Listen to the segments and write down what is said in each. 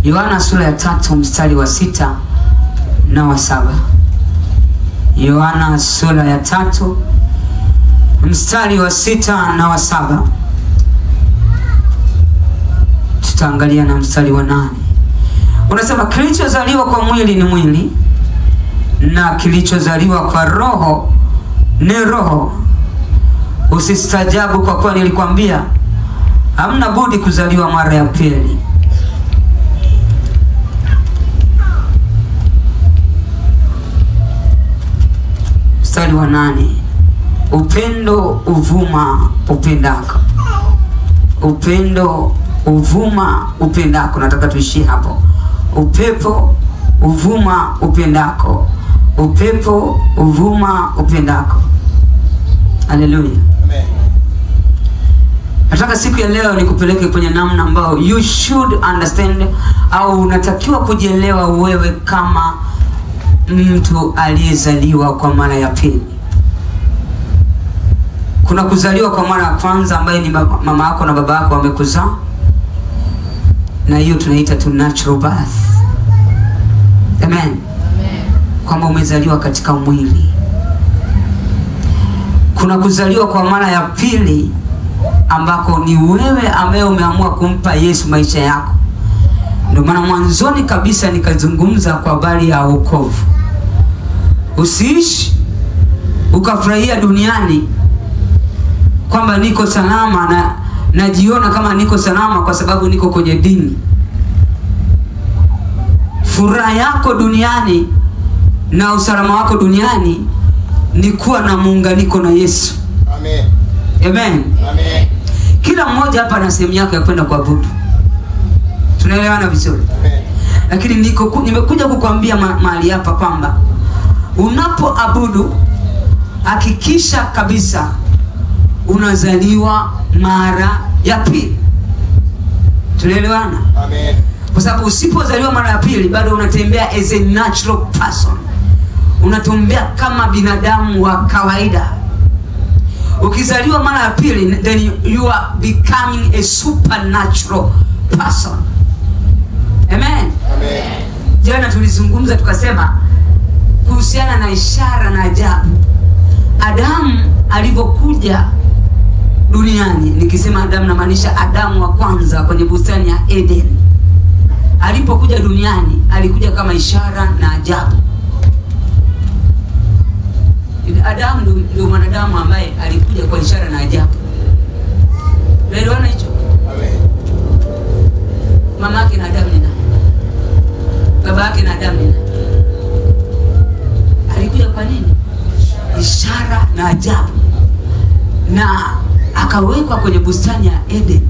Yohana sura ya 3 mstari wa 6 na wa 7. Yohana sura ya 3 mstari wa 6 na wa 7. Tutaangalia na mstari wa 8. Unasema kilichozaliwa kwa mwili ni mwili, na kilichozaliwa kwa roho ni roho. Usistajabu kwa kuwa nilikwambia hamna budi kuzaliwa mara ya pili. Mstari wa 8. Upendo uvuma upendako. Upendo uvuma upendako. Nataka tuishie hapo. Upepo uvuma upendako. Upepo uvuma upendako. Haleluya. Amen. Nataka siku ya leo nikupeleke kwenye namna ambayo you should understand, au unatakiwa kujielewa wewe kama mtu aliyezaliwa kwa mara ya pili. Kuna kuzaliwa kwa mara ya kwanza ambaye ni mama yako na baba yako wamekuzaa, na hiyo tunaita tu natural birth. Amen. Amen. Kwamba umezaliwa katika mwili. Kuna kuzaliwa kwa mara ya pili ambako ni wewe ambaye umeamua kumpa Yesu maisha yako. Ndio maana mwanzoni kabisa nikazungumza kwa habari ya wokovu. Usiishi ukafurahia duniani kwamba niko salama na najiona kama niko salama kwa sababu niko kwenye dini. Furaha yako duniani na usalama wako duniani ni kuwa na muunganiko na Yesu. Amen. Amen. Amen. Kila mmoja hapa ana sehemu yake ya kwenda kuabudu. Tunaelewana vizuri? Amen. Lakini nimekuja kukuambia mahali hapa kwamba unapoabudu hakikisha kabisa unazaliwa mara ya pili. Tunaelewana? Amen. Kwa sababu usipozaliwa mara ya pili bado unatembea as a natural person. Unatembea kama binadamu wa kawaida. Ukizaliwa mara ya pili, then you are becoming a supernatural person. Amen. Amen. Jana tulizungumza tukasema kuhusiana na ishara na ajabu. Adamu alipokuja duniani, nikisema Adamu namaanisha Adamu wa kwanza kwenye bustani ya Eden. Alipokuja duniani alikuja kama ishara na ajabu. Adamu ndio mwanadamu ambaye alikuja kwa ishara na ajabu. Unaelewana hicho? Amen. Mama yake na Adamu ni nani? Baba yake na Adamu ni nani? Alikuja kwa nini? Ishara na ajabu. Na akawekwa kwenye bustani ya Eden.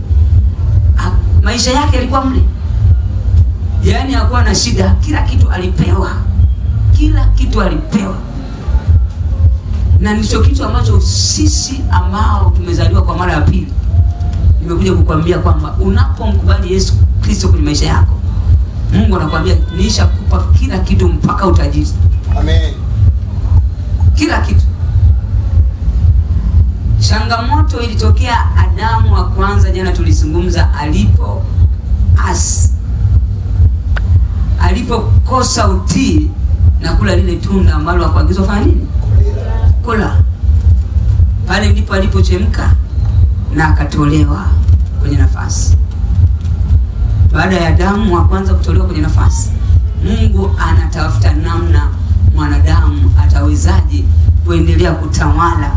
Maisha yake yalikuwa mle. Yaani hakuwa na shida, kila kitu alipewa. Kila kitu alipewa. Na ndicho kitu ambacho sisi ambao tumezaliwa kwa mara ya pili, nimekuja kukuambia kwamba unapomkubali Yesu Kristo kwenye maisha yako, Mungu anakuambia nishakupa kila kitu mpaka utajiri. Amen. Kila kitu. Changamoto ilitokea Adamu wa kwanza, jana tulizungumza, alipokosa utii na kula lile tunda ambalo hakuagizwa fanya nini? Kula. Pale ndipo alipochemka na akatolewa kwenye nafasi. Baada ya Adamu wa kwanza kutolewa kwenye nafasi, Mungu anatafuta namna mwanadamu atawezaje kuendelea kutawala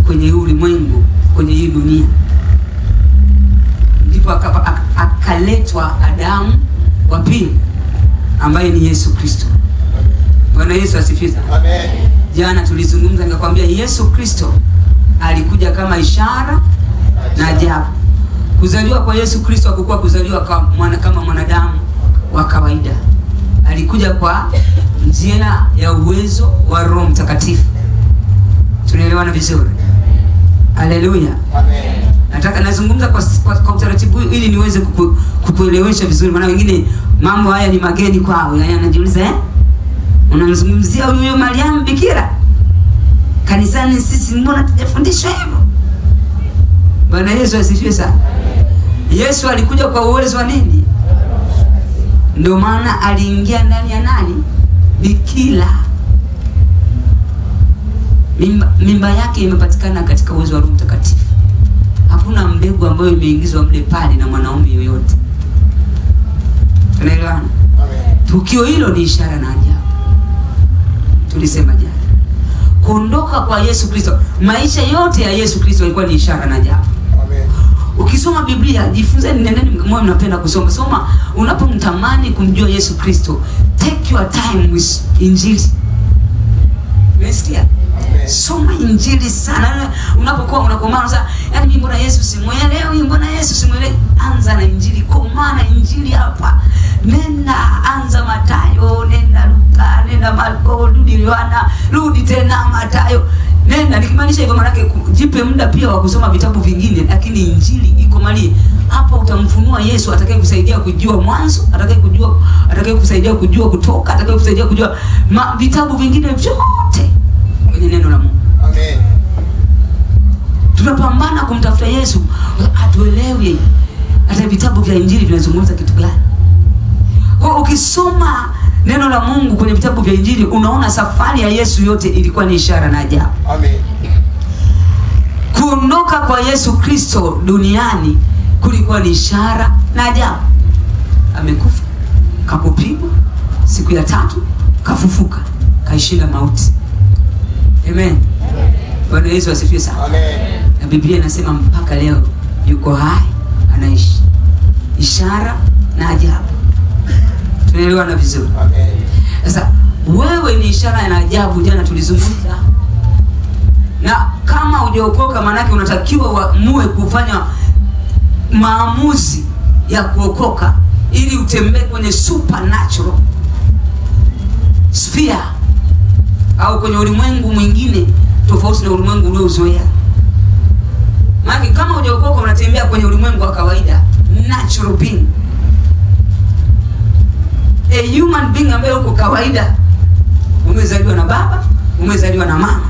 kwenye ulimwengu, kwenye hii dunia. Ndipo akaletwa Adamu wa pili ambaye ni Yesu Kristo. Bwana Yesu asifiwe. Amen. Jana tulizungumza nikakwambia Yesu Kristo alikuja kama ishara na ajabu. Kuzaliwa kwa Yesu Kristo hakukuwa kuzaliwa kama mwanadamu wa kawaida. Alikuja kwa njia ya uwezo wa Roho Mtakatifu. Tunaelewana vizuri? Haleluya. Amen. Nataka nazungumza kwa utaratibu ili niweze kukuelewesha vizuri, maana wengine mambo haya ni mageni kwao. Anajiuliza unamzungumzia huyo Mariamu bikira? Kanisani sisi mbona tujafundishwa hivyo? Bwana Yesu asifiwe sana. Yesu alikuja kwa uwezo wa nini? Ndio maana aliingia ndani ya nani? Bikira. Mimba yake imepatikana katika uwezo wa Roho Mtakatifu. Hakuna mbegu ambayo imeingizwa mle pale na mwanaume yoyote. Tunaelewana? Amen. Tukio hilo ni ishara na ajabu. Tulisema jana. Kuondoka kwa Yesu Kristo, maisha yote ya Yesu Kristo yalikuwa ni ishara na ajabu. Amen. Ukisoma Biblia, jifunze, nendeni mmoja mnapenda kusoma. Soma unapomtamani kumjua Yesu Kristo. Take your time with Injili. Umesikia? Soma Injili sana. Unapokuwa unakomana sasa, yaani mimi mbona Yesu simuelewi, mbona Yesu simuelewi? Anza na Injili, komana Injili hapa. Nenda anza Mathayo, nenda Luka, nenda Marko, rudi Yohana, rudi tena Mathayo. Nenda, nikimaanisha hivyo maana yake jipe muda pia wa kusoma vitabu vingine, lakini Injili iko mali. Hapo utamfunua Yesu atakaye kusaidia kujua mwanzo, atakaye kusaidia kujua kutoka, atakaye kusaidia kujua vitabu vingine vyote kwenye neno la Mungu. Amen. Tunapambana kumtafuta Yesu, atuelewe hata vitabu vya Injili vinazungumza kitu gani. Kwa ukisoma neno la Mungu kwenye vitabu vya Injili, unaona safari ya Yesu yote ilikuwa ni ishara na ajabu. Amen. Kuondoka kwa Yesu Kristo duniani kulikuwa ni ishara na ajabu. Amekufa, kapopigwa, siku ya 3 kafufuka, kaishinda mauti. Amen. Bwana Yesu asifiwe sana. Amen. Na Biblia inasema mpaka leo yuko hai, anaishi. Ishara na ajabu. Tunaelewana vizuri? Amen. Sasa wewe ni ishara na ajabu, jana tulizungumza. Na kama hujaokoka, maana yake unatakiwa muwe kufanya maamuzi ya kuokoka ili utembee kwenye supernatural sphere au kwenye ulimwengu mwingine tofauti na ulimwengu uliozoea. Maana kama hujaokoka unatembea kwenye ulimwengu wa kawaida, natural being. A human being ambaye uko kawaida. Umezaliwa na baba, umezaliwa na mama.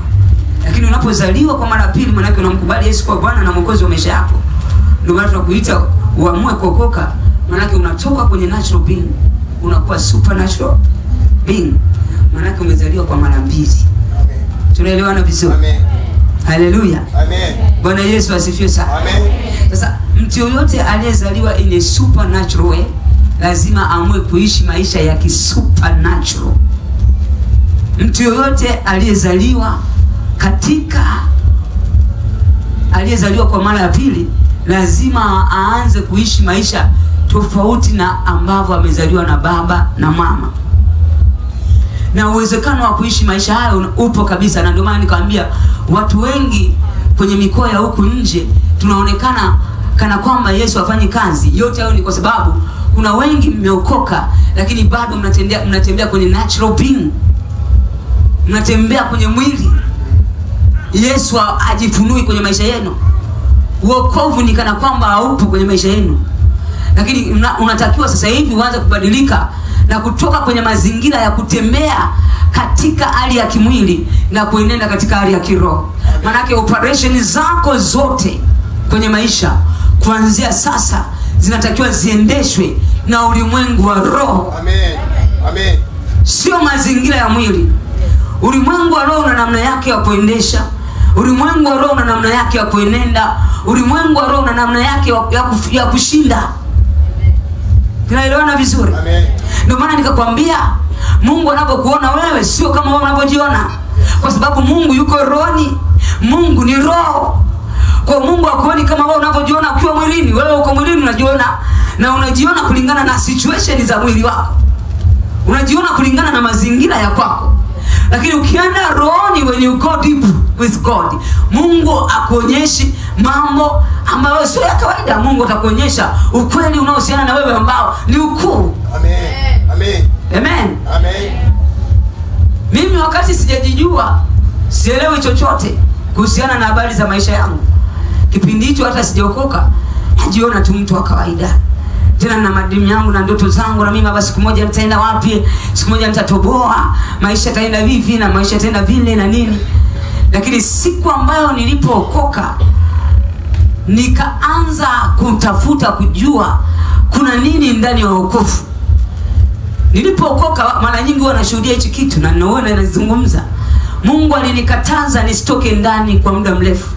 Lakini unapozaliwa kwa mara pili, maana yake unamkubali Yesu kwa Bwana na Mwokozi wa maisha yako. Ndio maana tunakuita uamue kuokoka, maana yake unatoka kwenye natural being unakuwa supernatural being. Maana yake umezaliwa kwa mara mbili. Amen. Tunaelewana vizuri? Amen. Haleluya. Amen. Bwana Yesu asifiwe sana. Amen. Sasa mtu yoyote aliyezaliwa in a supernatural way lazima amue kuishi maisha ya kisupernatural. Mtu yoyote aliyezaliwa kwa mara ya pili lazima aanze kuishi maisha tofauti na ambavyo amezaliwa na baba na mama. Na uwezekano wa kuishi maisha hayo upo kabisa, na ndio maana nikamwambia watu wengi kwenye mikoa ya huku nje tunaonekana kana kwamba Yesu hafanyi kazi. Yote hayo ni kwa sababu kuna wengi mmeokoka lakini bado mnatembea kwenye natural being. Mnatembea kwenye mwili. Yesu hajifunui kwenye maisha yenu. Wokovu ni kana kwamba haupo kwenye maisha yenu. Lakini unatakiwa sasa hivi uanze kubadilika na kutoka kwenye mazingira ya kutembea katika hali ya kimwili na kuenenda katika hali ya kiroho. Manake operation zako zote kwenye maisha kuanzia sasa zinatakiwa ziendeshwe na ulimwengu wa roho. Amen. Amen. Sio mazingira ya mwili. Ulimwengu wa roho una namna yake ya kuendesha. Ulimwengu wa roho una namna yake ya kuenenda. Ulimwengu wa roho una namna yake ya kushinda. Tunaelewana vizuri? Amen. Ndio maana nikakwambia Mungu anapokuona wewe sio kama wewe unavyojiona. Kwa sababu Mungu yuko rohoni. Mungu ni roho. Kwa Mungu hakuoni kama wewe unavyojiona ukiwa mwilini. Wewe uko mwilini unajiona, na unajiona kulingana na situation za mwili wako. Unajiona kulingana na mazingira ya kwako. Lakini ukienda rohoni, when you go deep with God, Mungu akuonyeshi mambo ambayo sio ya kawaida. Mungu atakuonyesha ukweli unaohusiana na wewe ambao ni ukuu. Amen. Amen. Amen. Amen. Mimi wakati sijajijua, sielewi chochote kuhusiana na habari za maisha yangu. Kipindi hicho hata sijaokoka, najiona tu mtu wa kawaida. Tena na madini yangu na ndoto zangu, na mimi baba siku moja nitaenda wapi, siku moja nitatoboa, maisha yataenda vipi na maisha yataenda vile na nini. Lakini siku ambayo nilipookoka nikaanza kutafuta kujua kuna nini ndani ya wokovu. Nilipookoka mara nyingi huwa nashuhudia hichi kitu na naona nazungumza. Mungu alinikataza nisitoke ndani kwa muda mrefu.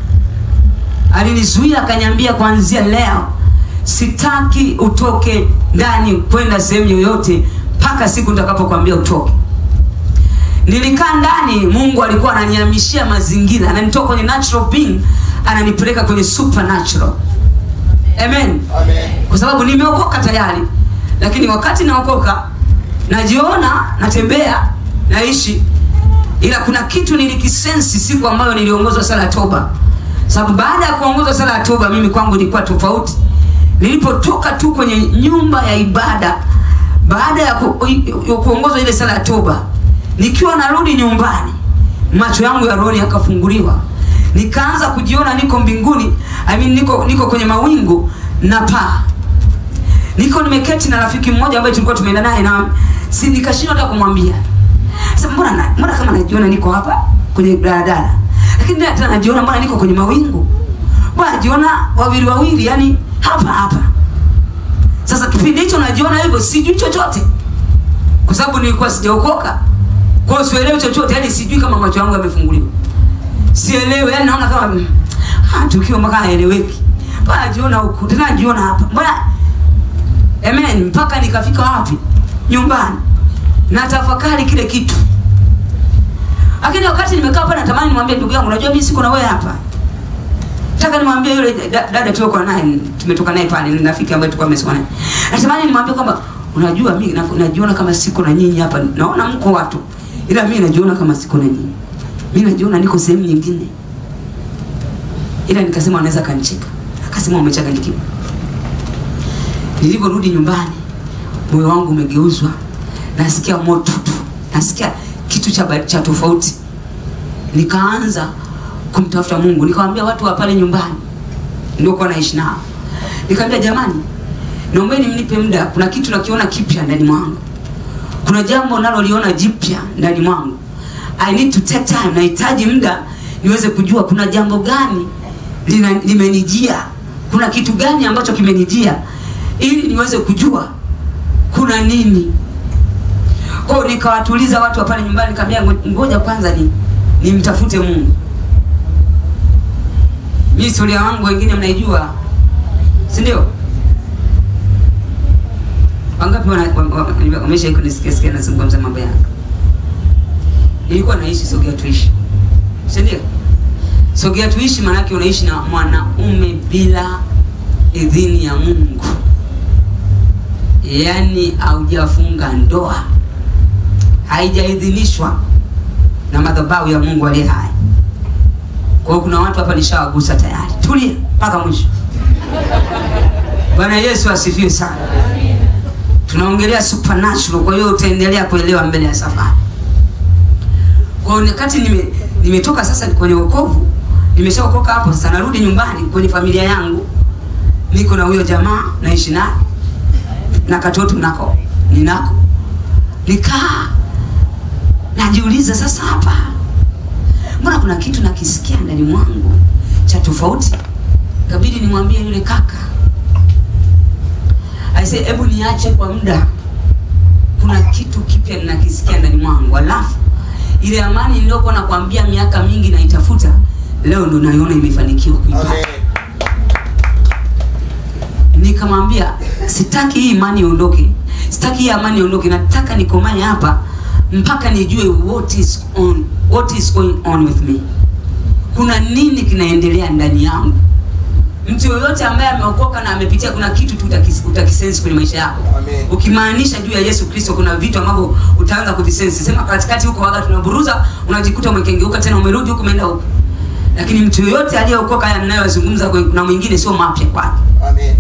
Alinizuia akaniambia kuanzia leo sitaki utoke ndani kwenda sehemu yoyote mpaka siku nitakapokuambia utoke. Nilikaa ndani, Mungu alikuwa ananihamishia mazingira, ananitoa kwenye natural being ananipeleka kwenye supernatural. Amen. Amen. Kwa sababu nimeokoka tayari, lakini wakati naokoka najiona natembea naishi, ila kuna kitu nilikisensi siku ambayo niliongozwa sala ya toba. Sababu baada ya kuongozwa sala ya toba mimi kwangu ilikuwa tofauti. Nilipotoka tu kwenye nyumba ya ibada baada ya kuongozwa ile sala ya toba, nikiwa narudi nyumbani macho yangu ya roho yakafunguliwa. Nikaanza kujiona niko mbinguni, niko kwenye mawingu na paa. Niko nimeketi na rafiki mmoja ambaye tulikuwa tumeenda naye na nikashindwa hata kumwambia. Sasa mbona kama najiona niko hapa kwenye daladala, lakini hata najiona mbona niko kwenye mawingu. Mbona najiona wawili yani hapa. Sasa kipindi hicho najiona hivyo sijui chochote. Kwa sababu nilikuwa sijaokoka. Kwa hiyo sielewi chochote, yani sijui kama macho yangu yamefunguliwa. Sielewi, yani naona kama tukio mpaka haeleweki. Mbona najiona huko, tena najiona hapa. Mbona amen, mpaka nikafika wapi? Nyumbani. Na tafakari kile kitu. Lakini wakati nimekaa hapa natamani nimwambie ndugu yangu, unajua mimi siko na wewe hapa. Nataka nimwambie yule dada tulikuwa naye, tumetoka naye pale, ni rafiki ambaye tulikuwa tumesoma naye. Natamani nimwambie kwamba unajua mimi najiona kama siko na nyinyi hapa. Naona mko watu, ila mimi najiona kama siko na nyinyi. Mimi najiona niko sehemu nyingine. Ila nikasema anaweza kanicheka. Akasema umechanganyikiwa. Niliporudi nyumbani, moyo wangu umegeuzwa. Nasikia moto tu. Nasikia kitu cha tofauti. Nikaanza kumtafuta Mungu. Nikamwambia watu wa pale nyumbani ndio kwa naishi nao. Nikamwambia jamani, naombeni mnipe muda. Kuna kitu nakiona kipya ndani mwangu. Kuna jambo naloliona jipya ndani mwangu. I need to take time. Nahitaji muda niweze kujua kuna jambo gani limenijia. Kuna kitu gani ambacho kimenijia ili niweze kujua kuna nini. Kwa hiyo nikawatuliza watu wa pale nyumbani, nikamwambia ngoja kwanza nimtafute Mungu. Mimi historia yangu wengine mnaijua, si ndio? Wangapi wamesha kunisikia nazungumza mambo yangu? Nilikuwa naishi Sogea Tuishi, si ndio? Sogea Tuishi maana yake unaishi na mwanaume bila idhini ya Mungu. Yaani haujafunga ndoa, haijaidhinishwa na madhabahu ya Mungu aliye hai. Kwa hiyo kuna watu hapa nishawagusa tayari. Tulia mpaka mwisho. Bwana Yesu asifiwe sana. Tunaongelea supernatural, kwa hiyo utaendelea kuelewa mbele ya safari. Kwa hiyo wakati nimetoka sasa kwenye wokovu, nimeshaokoka hapo, sasa narudi nyumbani kwenye familia yangu. Niko na huyo jamaa naishi naye. Na katoto ninako. Nikaa najiuliza sasa hapa, mbona kuna kitu nakisikia ndani mwangu cha tofauti? Kabidi nimwambie yule kaka. I say hebu niache kwa muda. Kuna kitu kipya ninakisikia ndani mwangu. Alafu ile amani niliyokuwa nakwambia miaka mingi naitafuta, leo ndo naiona imefanikiwa kuipata. Nikamwambia sitaki hii imani iondoke. Sitaki hii amani iondoke. Nataka nikomae hapa mpaka nijue what is going on with me. Kuna nini kinaendelea ndani yangu? Mtu yoyote ambaye ameokoka na amepitia kuna kitu tu utakisense kwenye maisha yako. Ukimaanisha juu ya Yesu Kristo kuna vitu ambavyo utaanza kuvisense. Sema katikati huko waga tunaburuza, unajikuta umekengeuka tena umerudi huko umeenda huko. Lakini mtu yoyote aliyeokoka haya ninayozungumza na mwingine sio mapya kwake. Amen.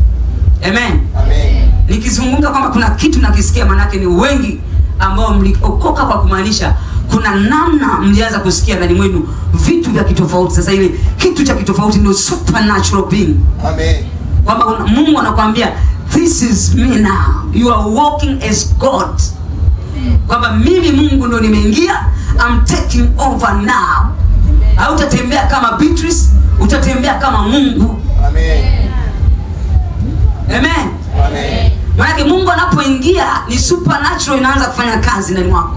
Amen. Amen. Nikizungumza kwamba kuna kitu nakisikia, maana yake ni wengi ambao mliokoka kwa kumaanisha kuna namna mlianza kusikia ndani mwenu vitu vya kitofauti. Sasa ile kitu cha kitofauti ndio supernatural being. Amen. Kwamba Mungu anakuambia this is me now. You are walking as God. Kwamba mimi Mungu ndo nimeingia, I'm taking over now. Hautatembea kama Beatrice, utatembea kama Mungu. Amen. Amen. Amen. Maana Mungu anapoingia unapoingia ni supernatural inaanza kufanya kazi ndani mwako.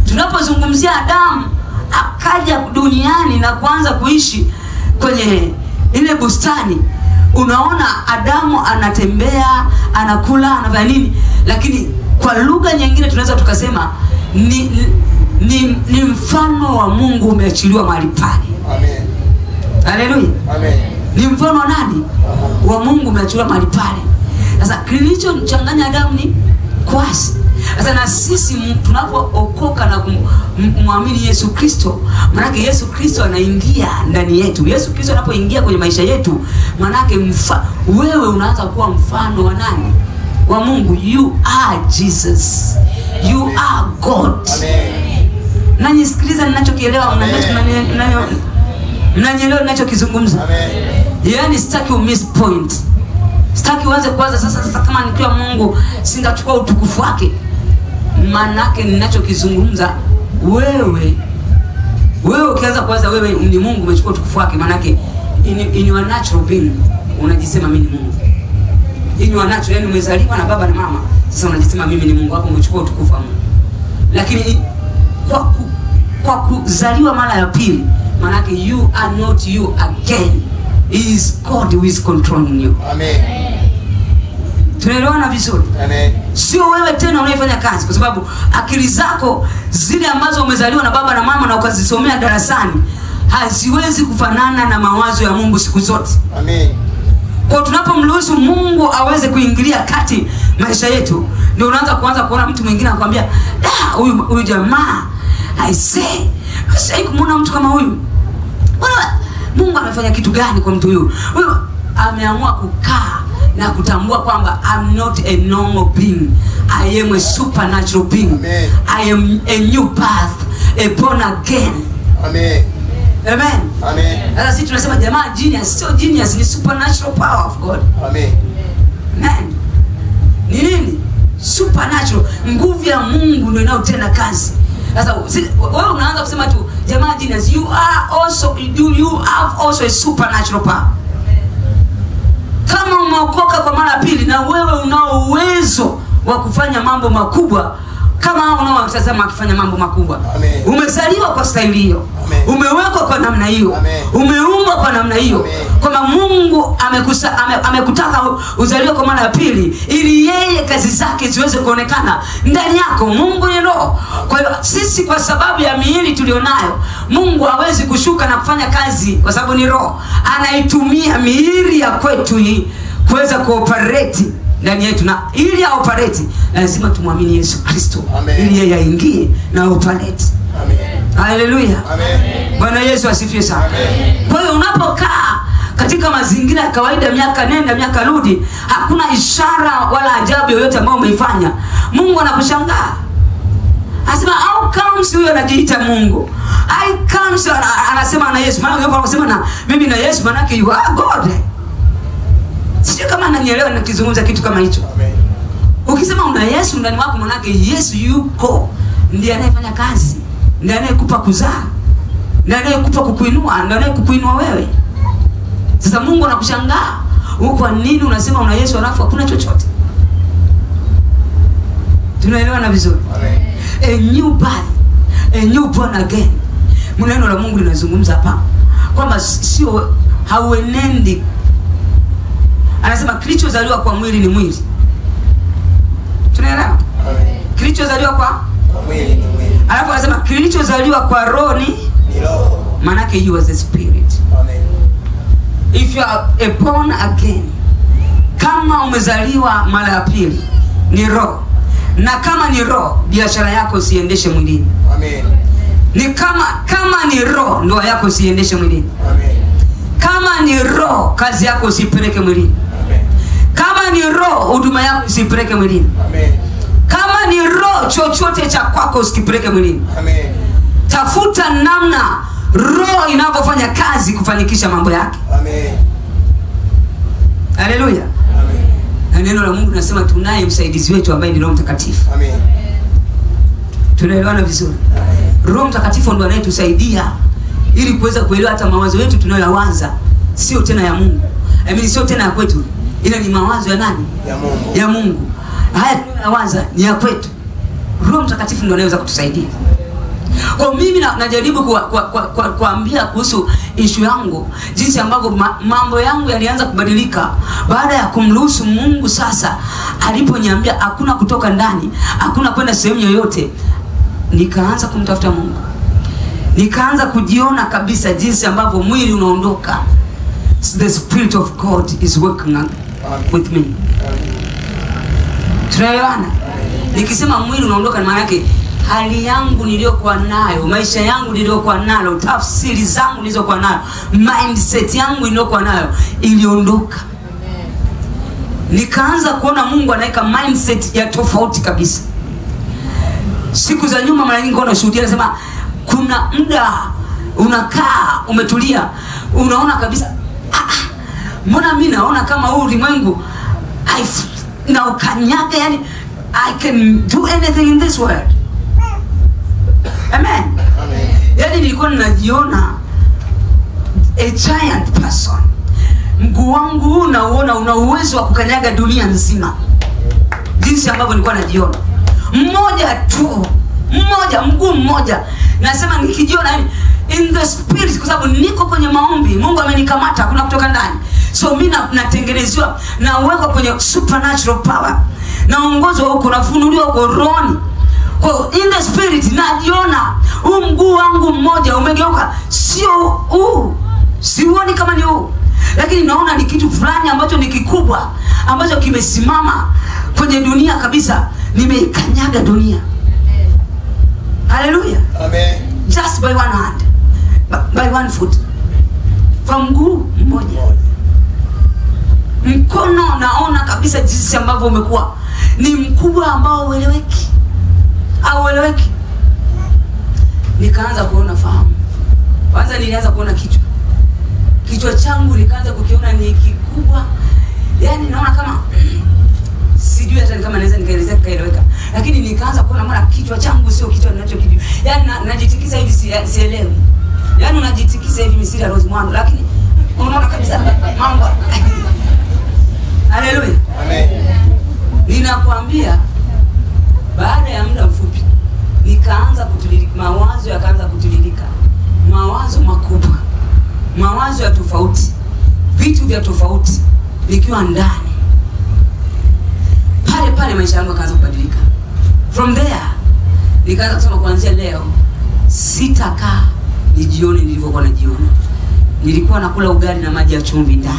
Tunapozungumzia Adamu akaja duniani na kuanza kuishi kwenye ile bustani, unaona Adamu anatembea, anakula, anafanya nini, lakini kwa lugha nyingine tunaweza tukasema ni mfano wa Mungu umeachiliwa mahali pale. Amen. Haleluya. Amen. Ni mfano wa nani? Wa Mungu umeachiliwa mahali pale. Sasa kilichomchanganya Adamu ni kwasi. Sasa na sisi tunapookoka na kumwamini Yesu Kristo, maana Yesu Kristo anaingia ndani yetu. Yesu Kristo anapoingia kwenye maisha yetu, maana wewe unaanza kuwa mfano wa nani? Wa Mungu. You are Jesus. You are God. Amen. Nani sikiliza ninachokielewa? Mnanielewa ninachokizungumza? Amen. Yaani sitaki miss point. Sitaki uanze kuwaza sasa kama nikiwa Mungu singachukua utukufu wake. Manake ninachokizungumza, wewe ukianza kuwaza wewe ni Mungu umechukua utukufu wake, manake in your natural being unajisema mimi ni Mungu. In your natural, yani umezaliwa na baba na mama, sasa unajisema mimi ni Mungu, hapo umechukua utukufu wa Mungu. Lakini kwa kuzaliwa mara ya pili, manake you are not you again. It is God who is controlling you. Amen. Tunaelewana vizuri? Amen. Sio wewe tena unayefanya kazi, kwa sababu akili zako zile ambazo umezaliwa na baba na mama na ukazisomea darasani haziwezi kufanana na mawazo ya Mungu siku zote. Amen. Kwa tunapomruhusu Mungu aweze kuingilia kati maisha yetu, ndio unaanza kuona mtu mwingine anakuambia, huyu jamaa kumuona mtu kama huyu. Mungu amefanya kitu gani kwa mtu huyu? Huyu ameamua kukaa na kutambua kwamba I'm not a normal being. I am a supernatural being. Amen. I am a new birth, a born again. Amen. Amen. Amen. Sasa sisi tunasema jamaa genius, sio genius, ni supernatural power of God. Amen. Amen. Ni nini? Supernatural, nguvu ya Mungu ndio inayotenda kazi. Sasa wewe unaanza kusema tu jamaa genius, you have also a supernatural power. Kama umeokoka kwa mara pili na wewe unao uwezo wa kufanya mambo makubwa kama hao unaowatazama akifanya mambo makubwa. Amen. Umezaliwa kwa staili hiyo. Umewekwa kwa namna hiyo. Umeumbwa kwa namna hiyo. Kwamba Mungu amekutaka uzaliwe kwa mara ya pili ili yeye kazi zake ziweze kuonekana ndani yako. Mungu ni roho. Kwa hiyo sisi kwa sababu ya miili tulionayo, Mungu hawezi kushuka na kufanya kazi kwa sababu ni roho. Anaitumia miili ya kwetu hii kuweza kuoperate ndani yetu, na ili aoperate lazima tumwamini Yesu Kristo ili yeye aingie na operate. Amen. Haleluya. Amen. Bwana Yesu asifiwe sana. Amen. Kwa hiyo unapokaa katika mazingira ya kawaida, miaka nenda miaka rudi, hakuna ishara wala ajabu yoyote ambayo umeifanya, Mungu anakushangaa. Anasema how comes huyo anajiita Mungu? I comes anasema na Yesu. Maana yupo anasema na mimi na Yesu, maana yake you are God. Sio kama ananielewa nikizungumza kitu kama hicho. Amen. Ukisema una Yesu ndani wako, maana yake Yesu yuko, ndiye anayefanya kazi, ndiye anayekupa kuzaa, ndiye anayekupa kukuinua, ndiye anayekukuinua wewe. Sasa Mungu anakushangaa, kwa nini unasema una Yesu alafu hakuna chochote? Tunaelewana vizuri? Amen. A new birth, a new born again. Neno la Mungu linazungumza hapa kwamba sio hauenendi. Anasema kilichozaliwa kwa mwili ni mwili. Tunaelewa? Amen. Kilichozaliwa kwa Mwili ni mwili. alafu anasema kilichozaliwa kwa roho ni roho. Maana yake you as a spirit. Amen. If you are born again, kama umezaliwa mara ya pili, ni roho. Na kama ni roho, biashara yako usiendeshe mwilini. Amen. Ni kama ni roho, ndoa yako usiendeshe mwilini. Amen. Kama ni roho, kazi yako usipeleke mwilini. Amen. Kama ni roho, huduma yako usipeleke mwilini. Amen. Kama ni roho, chochote cha kwako usikipeleke mwilini. Amen. Tafuta namna roho inavyofanya kazi kufanikisha mambo yake. Amen. Haleluya. Amen. Na neno la Mungu linasema tunaye msaidizi wetu ambaye ni Roho Mtakatifu. Amen. Tunaelewana vizuri? Amen. Roho Mtakatifu ndiye anayetusaidia ili kuweza kuelewa hata mawazo yetu tunayoyawaza sio tena ya Mungu. Sio tena ya kwetu, ila ni mawazo ya nani? Ya Mungu. Ya Mungu. haya tunayowaza ni ya kwetu. Roho Mtakatifu ndio anaweza kutusaidia. Kwa mimi najaribu kuambia kuhusu issue yangu, jinsi ambavyo mambo yangu yalianza kubadilika baada ya kumruhusu Mungu. Sasa aliponiambia hakuna kutoka ndani, hakuna kwenda sehemu yoyote, nikaanza kumtafuta Mungu. Nikaanza kujiona kabisa jinsi ambavyo mwili unaondoka. The Spirit of God is working with me. Tunaelewana? Nikisema mwili unaondoka maana yake hali yangu niliyokuwa nayo, maisha yangu niliyokuwa nayo, tafsiri zangu nilizokuwa nayo, mindset yangu niliyokuwa nayo iliondoka. Nikaanza kuona Mungu anaweka mindset ya tofauti kabisa. Siku za nyuma mara nyingi unashuhudia nasema kuna muda unakaa umetulia, unaona kabisa mbona mimi naona kama huu ulimwengu na ukanyaga, yani I can do anything in this world. Amen. Amen. Yani nilikuwa ninajiona a giant person. Mguu wangu unaona una uwezo wa kukanyaga dunia nzima. Jinsi ambavyo nilikuwa najiona. Mmoja tu. Mguu mmoja. Nasema nikijiona in the spirit kwa sababu niko kwenye maombi. Mungu amenikamata, kuna kutoka ndani. So mimi natengenezewa na uwekwa kwenye supernatural power. Naongozwa huko, nafunuliwa huko rohoni. Kwa in the spirit najiona huu mguu wangu mmoja umegeuka, sio huu. Sioni kama ni huu. Lakini naona ni kitu fulani ambacho ni kikubwa, ambacho kimesimama kwenye dunia kabisa. Nimeikanyaga dunia. Hallelujah. Amen. Just by one hand. By one foot. Kwa mguu mmoja. Mkono naona kabisa jinsi ambavyo umekuwa ni mkubwa ambao ueleweki. Aueleweki. Nikaanza kuona fahamu. Kwanza nilianza kuona kichwa. Kichwa changu nikaanza kukiona ni kikubwa. Yaani naona kama sijui hata kama naweza nikaelezea kaeleweka. Lakini nikaanza kuona mara kichwa changu sio kichwa ninachokijua. Yaani najitikisa hivi sielewi. Yaani unajitikisa hivi misiri ya Rose Mwandu, lakini unaona kabisa mambo. Haleluya. Amen. Ninakwambia baada ya muda mfupi nikaanza kutiririka, mawazo yakaanza kutiririka. Mawazo makubwa. Mawazo ya tofauti. Vitu vya tofauti nikiwa ndani. Pale maisha yangu yakaanza kubadilika. From there nikaanza kusema kuanzia leo sitakaa nijione nilivyokuwa najiona. Nilikuwa nakula ugali na maji ya chumvi ndani.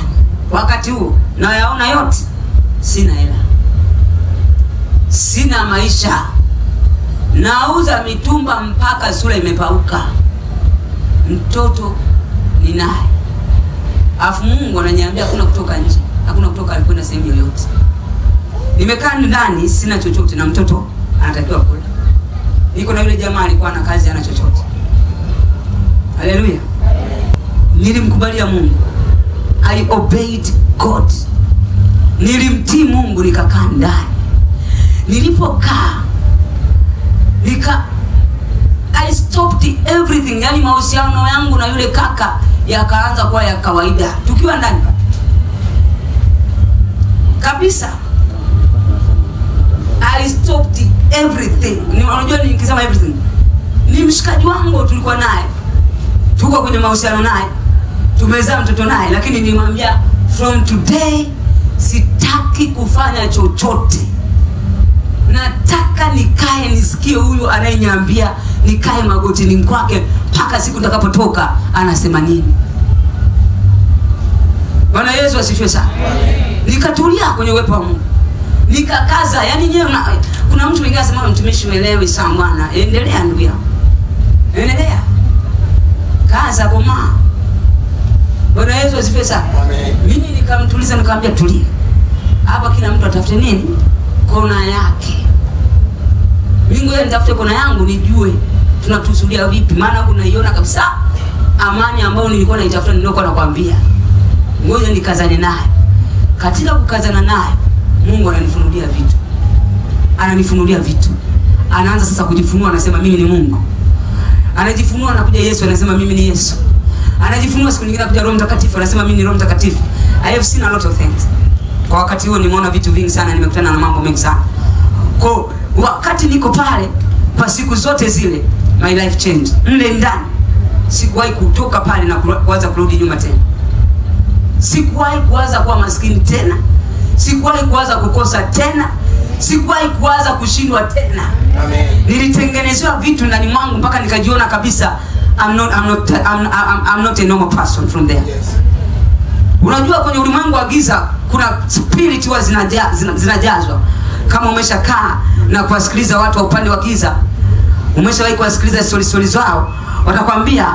Wakati huo nayaona yote. Sina hela. Sina maisha. Nauza mitumba mpaka sura imepauka. Mtoto ninaye. Afu Mungu ananiambia hakuna kutoka nje. Hakuna kutoka alikwenda sehemu yoyote. Nimekaa ndani sina chochote na mtoto anatakiwa kula. Niko na yule jamaa alikuwa na kazi ana chochote. Haleluya. Nilimkubalia Mungu. I obeyed God. Nilimtii Mungu nikakaa ndani. Nilipokaa I stopped everything. Yani mahusiano yangu na yule kaka yakaanza kuwa ya kawaida tukiwa ndani kabisa. I stopped everything. Unajua nikisema everything, ni mshikaji wangu tulikuwa naye, tuko kwenye mahusiano naye, tumezaa mtoto naye, lakini nilimwambia from today sitaki kufanya chochote. Nataka nikae nisikie huyu anayeniambia nikae magotini kwake mpaka siku nitakapotoka anasema nini. Bwana Yesu asifiwe sana. Nikatulia kwenye uwepo wa Mungu. Nikakaza, yani nyewe kuna mtu mwingine anasema mtumishi uelewi sana bwana. Endelea ndugu yangu. Endelea. Kaza koma. Bwana Yesu asifiwe sana. Mimi nikamtuliza nikamwambia tulia. Hapa kila mtu atafute nini? Kona yake. Mimi ngoja nitafute kona yangu nijue tunatusudia vipi, maana huko naiona kabisa amani ambayo nilikuwa naitafuta nilikuwa nakwambia. Ngoja nikazane naye. Katika kukazana naye Mungu ananifunulia vitu. Ananifunulia vitu. Anaanza sasa kujifunua, anasema mimi ni Mungu. Anajifunua, anakuja Yesu anasema mimi ni Yesu. Anajifunua siku nyingine anakuja Roho Mtakatifu anasema mimi ni Roho Mtakatifu. I have seen a lot of things. Kwa wakati huo nimeona vitu vingi sana, nimekutana na mambo mengi sana. Kwa wakati niko pale kwa siku zote zile, my life changed. Mle ndani sikuwahi kutoka pale na kuanza kurudi nyuma tena. Sikuwahi kuanza kuwa maskini tena. Sikuwahi kuanza kukosa tena. Sikuwahi kuanza kushindwa tena. Amen. Nilitengenezewa vitu ndani mwangu mpaka nikajiona kabisa I'm not a normal person from there. Yes. Unajua kwenye ulimwengu wa giza kuna spirit huwa zinajazwa. Kama umeshakaa na kuwasikiliza watu wa upande wa giza, umeshawahi kuwasikiliza story zao, watakwambia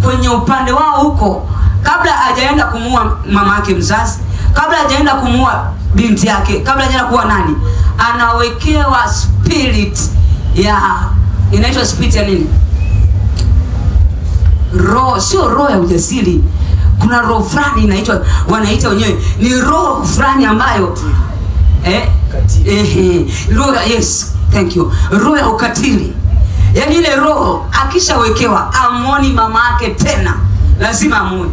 kwenye upande wao huko, kabla hajaenda kumuua mama yake mzazi, kabla hajaenda kumuua binti yake, kabla hajaenda kuua nani, anawekewa spirit ya, inaitwa spirit ya nini? Roho, sio roho ya ujasiri. Kuna roho fulani inaitwa, wanaita wenyewe ni roho fulani ambayo roho, yes, thank you, roho ya ukatili. Yaani ile roho akishawekewa amuoni mama yake tena, lazima amue.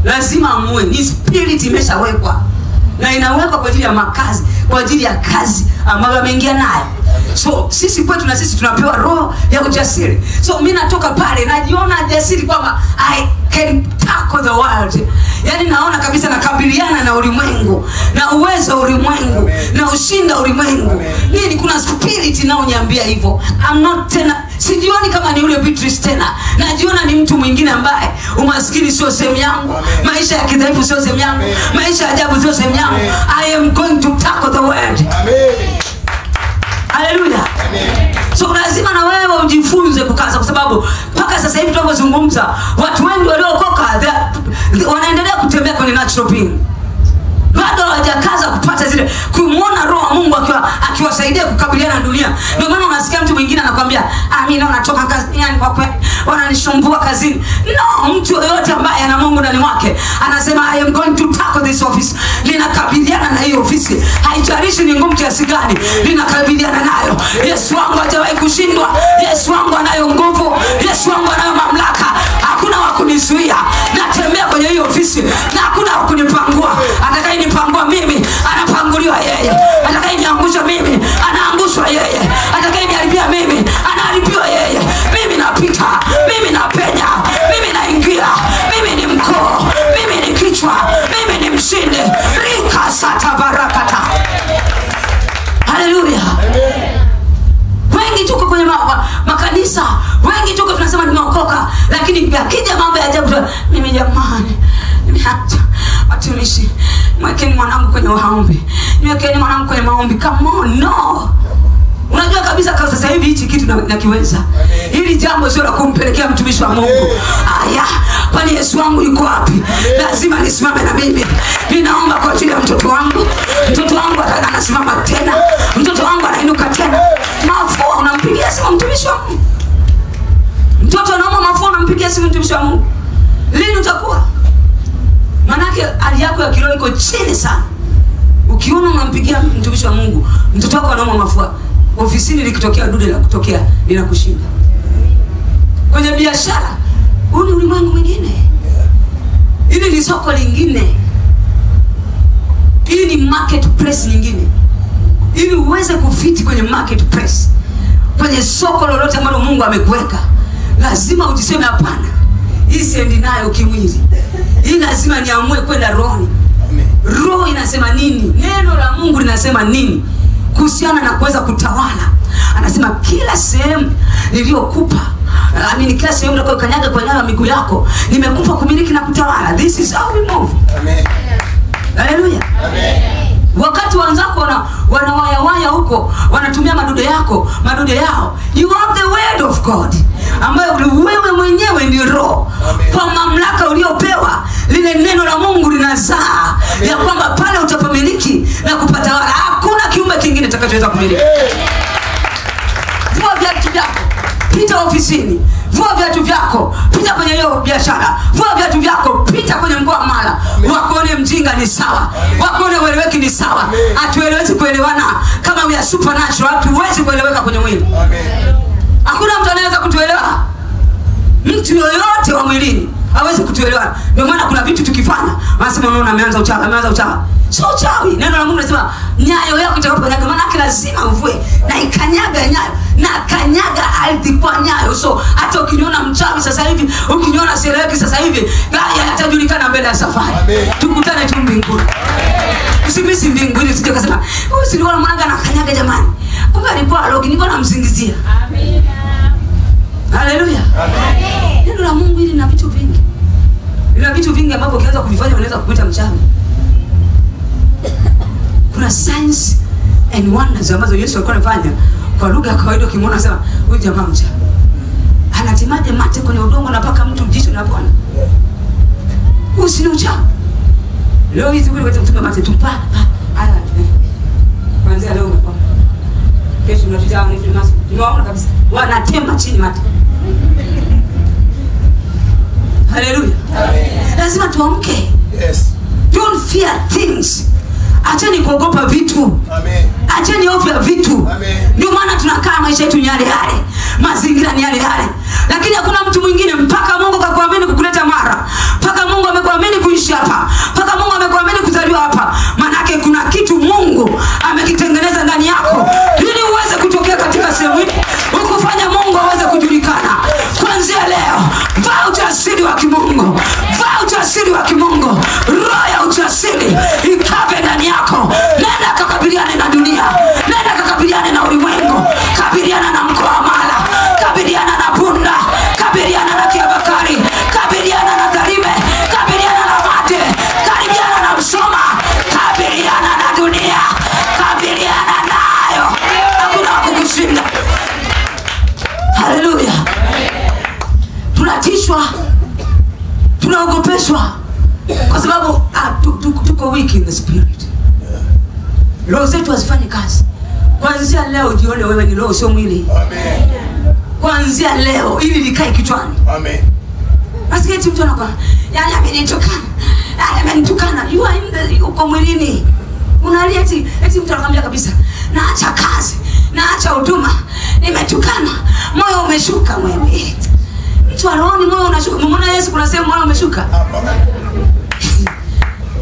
Lazima amue. Ni spirit imeshawekwa. Na inawekwa kwa ajili ya makazi, kwa ajili ya kazi ambayo ameingia nayo. So sisi kwetu na sisi tunapewa roho ya ujasiri. So mimi natoka pale najiona jasiri kwamba I can tackle the world. Yaani naona kabisa nakabiliana na ulimwengu, na uwezo wa ulimwengu, na ushinda ulimwengu. Nini, kuna spirit inaoniambia hivyo. I'm not tena, sijioni kama ni yule Beatrice tena. Najiona ni mtu mwingine ambaye umaskini sio sehemu yangu, maisha ya kidhaifu sio sehemu yangu, maisha ya ajabu sio sehemu yangu. I am going to tackle the world. Amen. Hallelujah. Amen. So lazima na wewe ujifunze kukaza, kwa sababu mpaka sasa hivi tunapozungumza watu wengi waliokoka wanaendelea kutembea kwenye natural being. Bado hawajakaza kupata zile, kumuona roho wa Mungu akiwasaidia kukabiliana na dunia. Ndio maana unasikia mtu mwingine anakuambia, mimi naona natoka kazini, yani kwa kweli wananisumbua kazini. No, mtu yoyote ambaye ana Mungu ndani mwake anasema I am going to tackle this office. Ninakabiliana na hiyo ofisi. Haijalishi ni ngumu kiasi gani, ninakabiliana nayo. Yesu wangu hajawahi kushindwa. Yesu wangu anayo nguvu. Yesu wangu anayo mamlaka. Hakuna wa kunizuia. Natembea kwenye hiyo ofisi na hakuna wa kunipangua. Atakayenipangua mimi anapanguliwa yeye. Atakayeniangusha mimi anaangushwa yeye. Atakayeniharibia mimi anaharibiwa yeye. Mimi napita, mimi napenya, mimi naingia, mimi ni mkuu, mimi ni kichwa, mimi ni mshindi. Rika sata barakata. Haleluya. Wengi tuko kwenye makanisa, wengi tuko tunasema tumeokoka, lakini akija mambo ya ajabu, mimi jamani, nimeacha watumishi, mwekeni mwanangu kwenye maombi, niwekeni mwanangu kwenye maombi. Come on, no. Unajua kabisa kwa sasa hivi hichi kitu nakiweza. Hili jambo sio la kumpelekea mtumishi wa Mungu. Aya, kwani Yesu wangu yuko wapi? Lazima nisimame na mimi. Ninaomba kwa ajili ya mtoto wangu. Mtoto wangu anasimama tena. Mtoto wangu anainuka tena. Mafua unampigia simu mtumishi wa Mungu. Mtoto anaomba mafua unampigia simu mtumishi wa Mungu. Lini utakuwa? Manake hali yako ya kiroho iko chini sana. Ukiona unampigia mtumishi wa Mungu, mtoto wako anaomba mafua, ofisini likitokea dude la kutokea linakushinda. Kwenye biashara, huu ni ulimwengu mwingine. Hili ni soko lingine. Hili ni marketplace nyingine. Ili uweze kufiti kwenye marketplace, kwenye soko lolote ambalo Mungu amekuweka, lazima ujiseme hapana, hii siendi nayo kimwili. Hii lazima niamue kwenda rohoni. Roho inasema nini? Neno la Mungu linasema nini kuhusiana na kuweza kutawala? Anasema kila sehemu niliyokupa, kila sehemu unakokanyaga kwa nyayo miguu yako, nimekupa kumiliki na kutawala. This is how we move. Amen. Hallelujah. Amen. Wakati wanzako wanawayawaya huko, wanatumia madude yao, you have the word of God, ambayo wewe mwenyewe ni roho. Kwa mamlaka uliopewa, lile neno la Mungu linazaa ya kwamba pale utapomiliki na kupatawala. Hakuna kiumbe kingine kitakachoweza kumiliki. Vua viatu vyako, pita ofisini. Vua viatu vyako, pita kwenye hiyo biashara. Vua viatu vyako, pita kwenye mkoa wa Mara. Wakuone mjinga ni sawa, wakuone ueleweki ni sawa. Hatuelewezi kuelewana kama we are supernatural. Hatuwezi kueleweka kwenye mwili. Hakuna mtu anaweza kutuelewa. Mtu yoyote wa mwilini hawezi kutuelewa. Ndio maana kuna vitu tukifanya wanasema unaona ameanza uchawi. Sio uchawi. Neno la Mungu linasema nyayo yako itakapokanyaga, maana yake lazima uvue na ikanyaga nyayo, na kanyaga ardhi kwa nyayo. So hata ukiniona mchawi sasa hivi, ukiniona sereki sasa hivi, gaya yatajulikana mbele ya safari. Tukutane tu mbinguni. Usimisi mbinguni sije kusema, "Usiniona mwananga na kanyaga jamani." Kumbe alikuwa alogi, nilikuwa namsingizia. Amina. Haleluya. Amen. Neno la Mungu hili lina vitu vingi. Lina vitu vingi ambavyo ukianza kuvifanya unaweza kukuita mchawi. Kuna signs and wonders ambazo Yesu alikuwa anafanya kwa lugha ya kawaida. Ukimwona sema huyu jamaa mchawi. Anatimaje mate kwenye udongo na paka mtu jicho na pona. Usini uchawi. Leo hizi kule kwa mtume mate tumpa. Haya. Kwanza leo umepona. Kesho unatujaa ni filmasi. Tunaona kabisa. Wanatema chini mate. Hallelujah. Amen. Lazima tuamke. Yes. Don't fear things. Acheni kuogopa vitu. Amen. Acheni hofu ya vitu. Amen. Ndio maana tunakaa maisha yetu yale yale. Mazingira ni yale yale. Lakini hakuna mtu mwingine mpaka Mungu akakuamini kukuleta mara. Mpaka Mungu amekuamini kuishi hapa. Mpaka Mungu amekuamini kuzaliwa hapa. Maana yake kuna kitu Mungu amekitengeneza ndani yako ili uweze kutokea katika sehemu hii. Ukufanya Mungu aweze kujulikana. Kuanzia leo, vaa ujasiri wa kimungu. Vaa ujasiri wa kimungu. Roho ya ujasiri ikabe ndani yako. Nenda kakabiliane na dunia. Nenda kakabiliane na ulimwengu. Kabiliana na mkoa wa Mara. Kabiliana na Bunda. Kabiliana na Kiabakari. Kabiliana na Tarime. Kabiliana na Mate. Kabiliana na Msoma. Kabiliana na dunia. Kabiliana nayo. Hakuna kukushinda. Haleluya. Tunatishwa. Tunaogopeshwa. Kwa sababu tuko weak in the spirit. Roho zetu hazifanye kazi. Kuanzia leo jione wewe ni roho sio mwili. Amen. Kuanzia leo ili likae kichwani. Amen. Basi eti mtu anakuwa, "Yaani amenitukana." Amenitukana. You are in the uko mwilini. Unalia eti mtu anakuambia kabisa, "Naacha kazi, naacha huduma. Nimetukana." Moyo umeshuka wewe. Mtu rohoni moyo unashuka. Umeona Yesu kuna sehemu moyo umeshuka?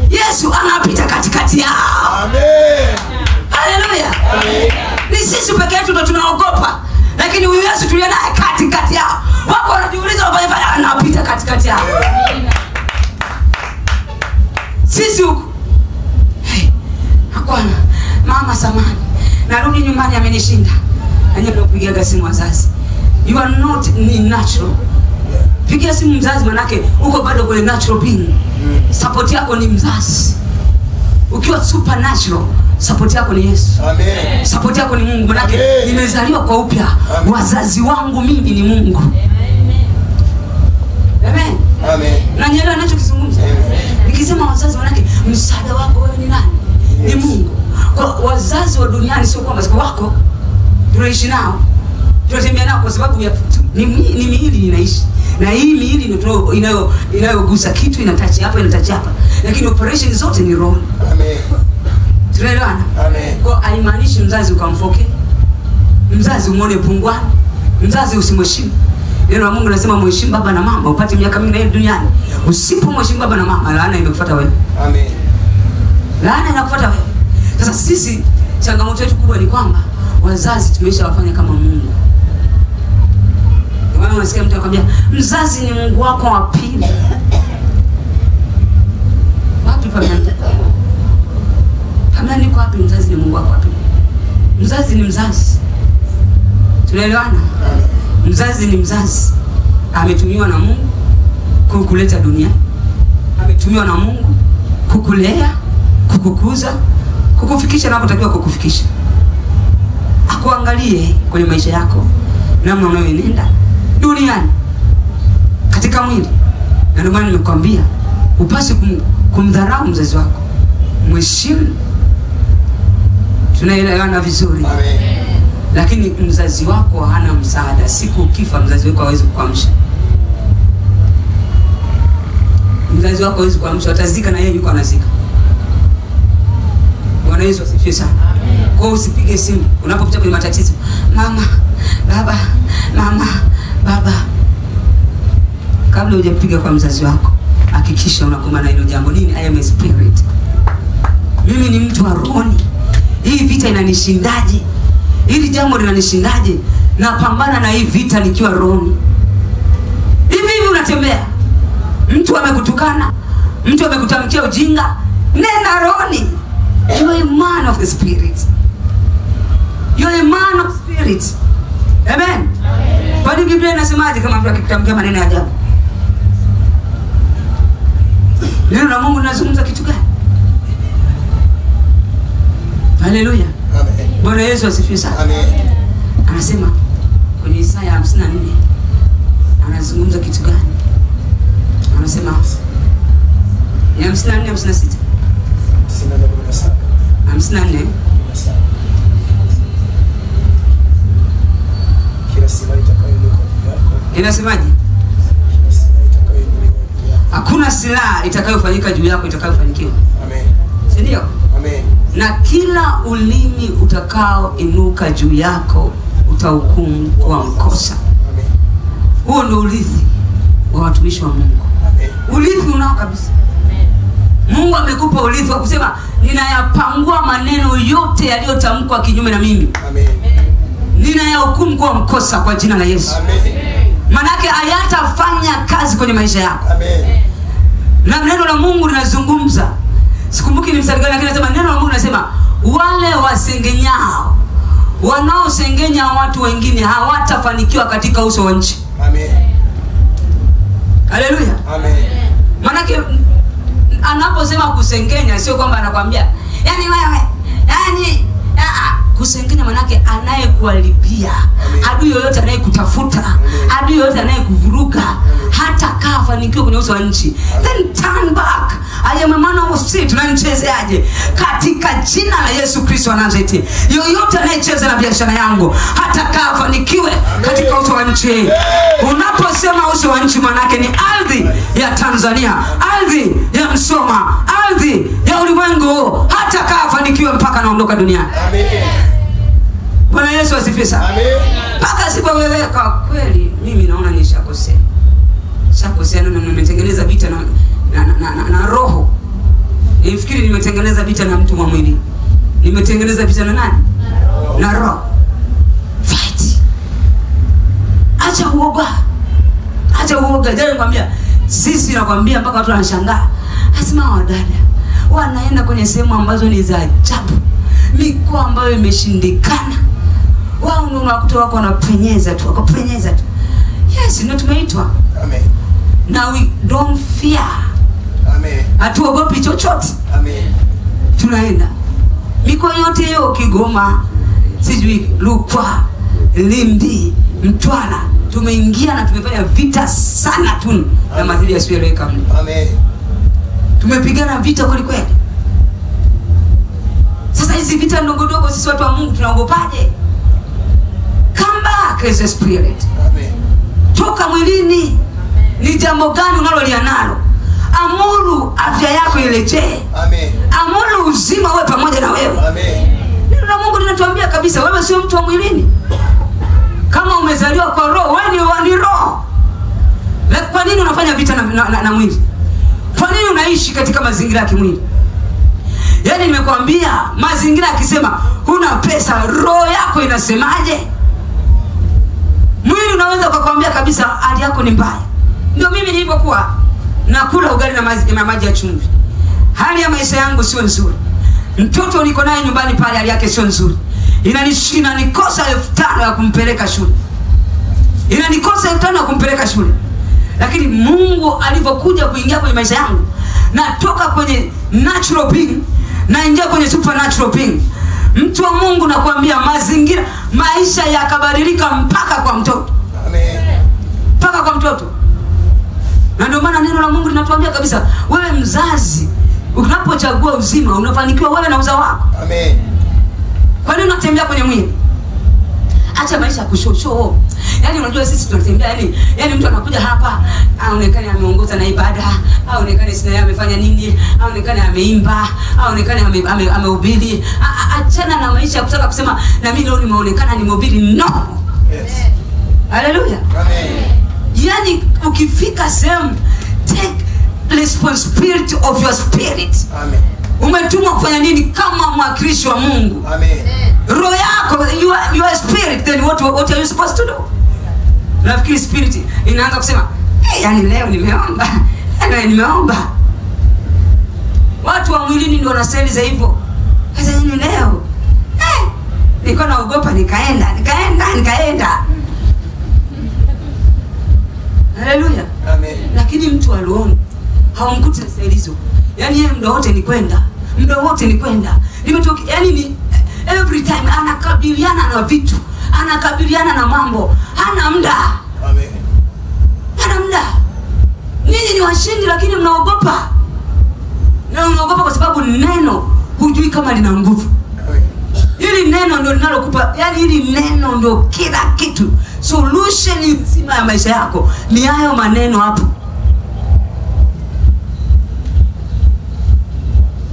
Yesu anapita katikati yao. Amen. Haleluya. Amen. Ni sisi peke yetu ndio tunaogopa. Lakini huyu Yesu tuliye naye katikati yao. Wako wanajiuliza wafanye anapita katikati yao. Amen. Sisi huko. Hakuna. Mama samani. Narudi nyumbani amenishinda. Anje kupigia simu wazazi. You are not natural. Pigia simu mzazi manake uko bado kwenye natural being. Support yako ni mzazi. Ukiwa supernatural, support yako ni Yesu. Amen. Support yako ni Mungu manake nimezaliwa kwa upya. Wazazi wangu mimi ni Mungu. Amen. Amen. Amen. Na nyelewa ninachokizungumza. Nikisema wazazi manake msaada wako wewe ni nani? Yes. Ni Mungu. Kwa wazazi wa duniani sio kwamba wako tunaishi nao. Tunatembea nao kwa sababu ya ni miili inaishi. Na hii miili ndio inayogusa kitu, inatachi hapa, inatachi hapa. Lakini operation zote ni roho. Amen. Tunaelewana? Amen. Kwa haimaanishi mzazi ukamfoke. Mzazi umuone pungwani. Mzazi usimheshimu. Neno la Mungu linasema mheshimu baba na mama upate miaka mingi na hii duniani. Usipomheshimu baba na mama, laana imekufuata wewe. Amen. Laana inakufuata wewe. Sasa sisi changamoto yetu kubwa ni kwamba wazazi tumeshawafanya kama Mungu. Wewe unasikia mtu anakuambia mzazi ni Mungu wako wa pili. Wapi pameandika? Kama niko wapi mzazi ni Mungu wako wa pili? Mzazi ni mzazi. Tunaelewana? Mzazi ni mzazi. Ametumiwa na Mungu kukuleta dunia. Ametumiwa na Mungu kukulea, kukukuza, kukufikisha unapotakiwa kukufikisha. Akuangalie kwenye maisha yako namna unayoenenda duniani katika mwili. Na ndio maana nimekwambia upasi kumdharau mzazi wako. Mheshimu. Tunaelewana vizuri. Amen. Lakini mzazi wako hana msaada. Siku ukifa mzazi wako hawezi kukuamsha. Mzazi wako hawezi kukuamsha, atazika na yeye yuko anazika. Bwana Yesu asifiwe sana. Kwa hiyo usipige simu unapopita kwenye matatizo. Mama, baba, mama, baba. Kabla hujapiga kwa mzazi wako, hakikisha unakoma na hilo jambo. Nini? I am a spirit. Mimi ni mtu wa rohoni. Hii vita inanishindaje? Hili jambo linanishindaje? Napambana na hii vita nikiwa rohoni. Hivi unatembea, mtu amekutukana, mtu amekutamkia ujinga, nenda rohoni. You are a man of the spirit. You are a man of spirit. Amen. Kwa nini Biblia inasemaje kama mtu akikutamkia maneno ya ajabu? Neno la Mungu linazungumza kitu gani? Haleluya. Amen. Bwana Yesu asifiwe sana. Amen. Anasema kwenye Isaya 54 anazungumza kitu gani? Anasema ya 54 56. 54 Kila silaha itakayoinuka juu yako. inasemaje? Hakuna silaha itakayofanyika juu yako itakayofanikiwa. Amen. Si ndio? Amen. Na kila ulimi utakao inuka juu yako utahukumu kwa mkosa. Amen. Huo ndio urithi wa watumishi wa Mungu. Amen. Urithi unao kabisa. Mungu amekupa urithi wa kusema ninayapangua maneno yote yaliyotamkwa kinyume na mimi. Amen. Ninayahukumu kwa mkosa kwa jina la Yesu. Amen. Manake hayatafanya kazi kwenye maisha yako. Amen. Na neno la Mungu linazungumza. Sikumbuki ni mstari gani lakini nasema neno la Mungu linasema wale wasengenyao, wanaosengenya watu wengine hawatafanikiwa katika uso wa nchi. Amen. Haleluya. Amen. Manake anaposema kusengenya sio kwamba anakuambia yani wewe yani kusengenya manake anayekualipia, adui yoyote anayekutafuta, adui yoyote anayekuvuruga hata kafanikiwa kwenye uso wa nchi. Then turn back. I am a man of spirit. Tunanichezeaje? Katika jina la Yesu Kristo wa Nazareti. Yoyote anayecheza na biashara yangu hata kafanikiwe katika uso wa nchi. Unaposema uso wa nchi manake ni ardhi ya Tanzania, ardhi ya Msoma, ardhi ya ulimwengu, hata kafanikiwe mpaka naondoka duniani. Amen. Bwana Yesu asifiwe sana. Amen. Mpaka siku wewe kwa kweli mimi naona nishakosea. Shakosea na nimetengeneza vita na roho. Nifikiri nimetengeneza vita na mtu wa mwili. Nimetengeneza vita na nani? Na roho. Fight. Acha uoga. Acha uoga. Ndio nakwambia sisi nakwambia mpaka watu wanashangaa. Asema wadada wanaenda kwenye sehemu ambazo ni za ajabu. Mikoa ambayo imeshindikana. Wao ndio unakuta wako wanapenyeza tu, wakapenyeza tu. Yes, ndio tumeitwa. Amen. Now we don't fear. Amen. Hatuogopi chochote. Amen. Tunaenda. Mikoa yote hiyo Kigoma, sijui Rukwa, Lindi, Mtwara, tumeingia na tumefanya vita sana tu na madhili yasiyoeleweka mno. Amen. Tumepigana vita kweli kweli. Sasa hizi vita ndogo ndogo sisi watu wa Mungu tunaogopaje? Come back as a spirit. Amen. Toka mwilini. Ni jambo gani unalolia nalo? Amuru afya yako irejee. Amen. Amuru uzima uwe pamoja na wewe. Amen. Neno la Mungu linatuambia kabisa wewe sio mtu wa mwilini. Kama umezaliwa kwa roho, wewe ni roho. Kwa nini unafanya vita na mwili? Kwa nini unaishi katika mazingira ya kimwili? Yaani nimekwambia mazingira yakisema huna pesa, roho yako inasemaje? Mwili unaweza kukwambia kabisa hali yako ni mbaya. Ndio mimi nilipokuwa nakula ugali na maji ya chumvi. Hali ya maisha yangu sio nzuri. Mtoto niko naye nyumbani pale hali yake sio nzuri. Inanikosa 5,000 ya kumpeleka shule. Inanikosa 5,000 ya kumpeleka shule. Lakini Mungu alipokuja kuingia kwenye maisha yangu, natoka kwenye natural being na ingia kwenye supernatural being. Mtu wa Mungu nakwambia mazingira, maisha yakabadilika mpaka kwa mtoto. Amen. Mpaka kwa mtoto. Na ndio maana neno la Mungu linatuambia kabisa, wewe mzazi, unapochagua uzima, unafanikiwa wewe na uzao wako. Amen. Kwa nini unatembea kwenye mwili? Acha maisha kushosho. Yaani unajua sisi tunatembea yani mtu anakuja hapa, aonekane ameongoza na ibada, aonekane sina yeye amefanya nini, aonekane ameimba, aonekane amehubiri. Achana na maisha kutaka kusema na mimi leo nimeonekana nimehubiri. No. Yes. Hallelujah. Amen. Yani ukifika sehemu, take responsibility of your spirit. Amen. Umetumwa kufanya nini kama mwakilishi wa Mungu? Amen. Roho yako, you are spirit, then what are you supposed to do? Nafikiri spirit inaanza kusema, yani leo nimeomba. Nimeomba. Watu wa mwilini ndio wanaseliza hivyo. Sasa ni leo. Nilikuwa naogopa nikaenda. Haleluya. Amen. Lakini mtu aliona haumkuti na selizo. Yaani yeye muda wote ni kwenda. Nimetoka, yani ni every time anakabiliana na vitu, anakabiliana na mambo, hana muda. Amen. Hana muda. Ninyi ni washindi lakini mnaogopa. Na mnaogopa kwa sababu neno hujui kama lina nguvu. Amen. Hili neno ndio linalokupa, yani hili neno ndio kila kitu. Solution nzima ya maisha yako ni hayo maneno hapo.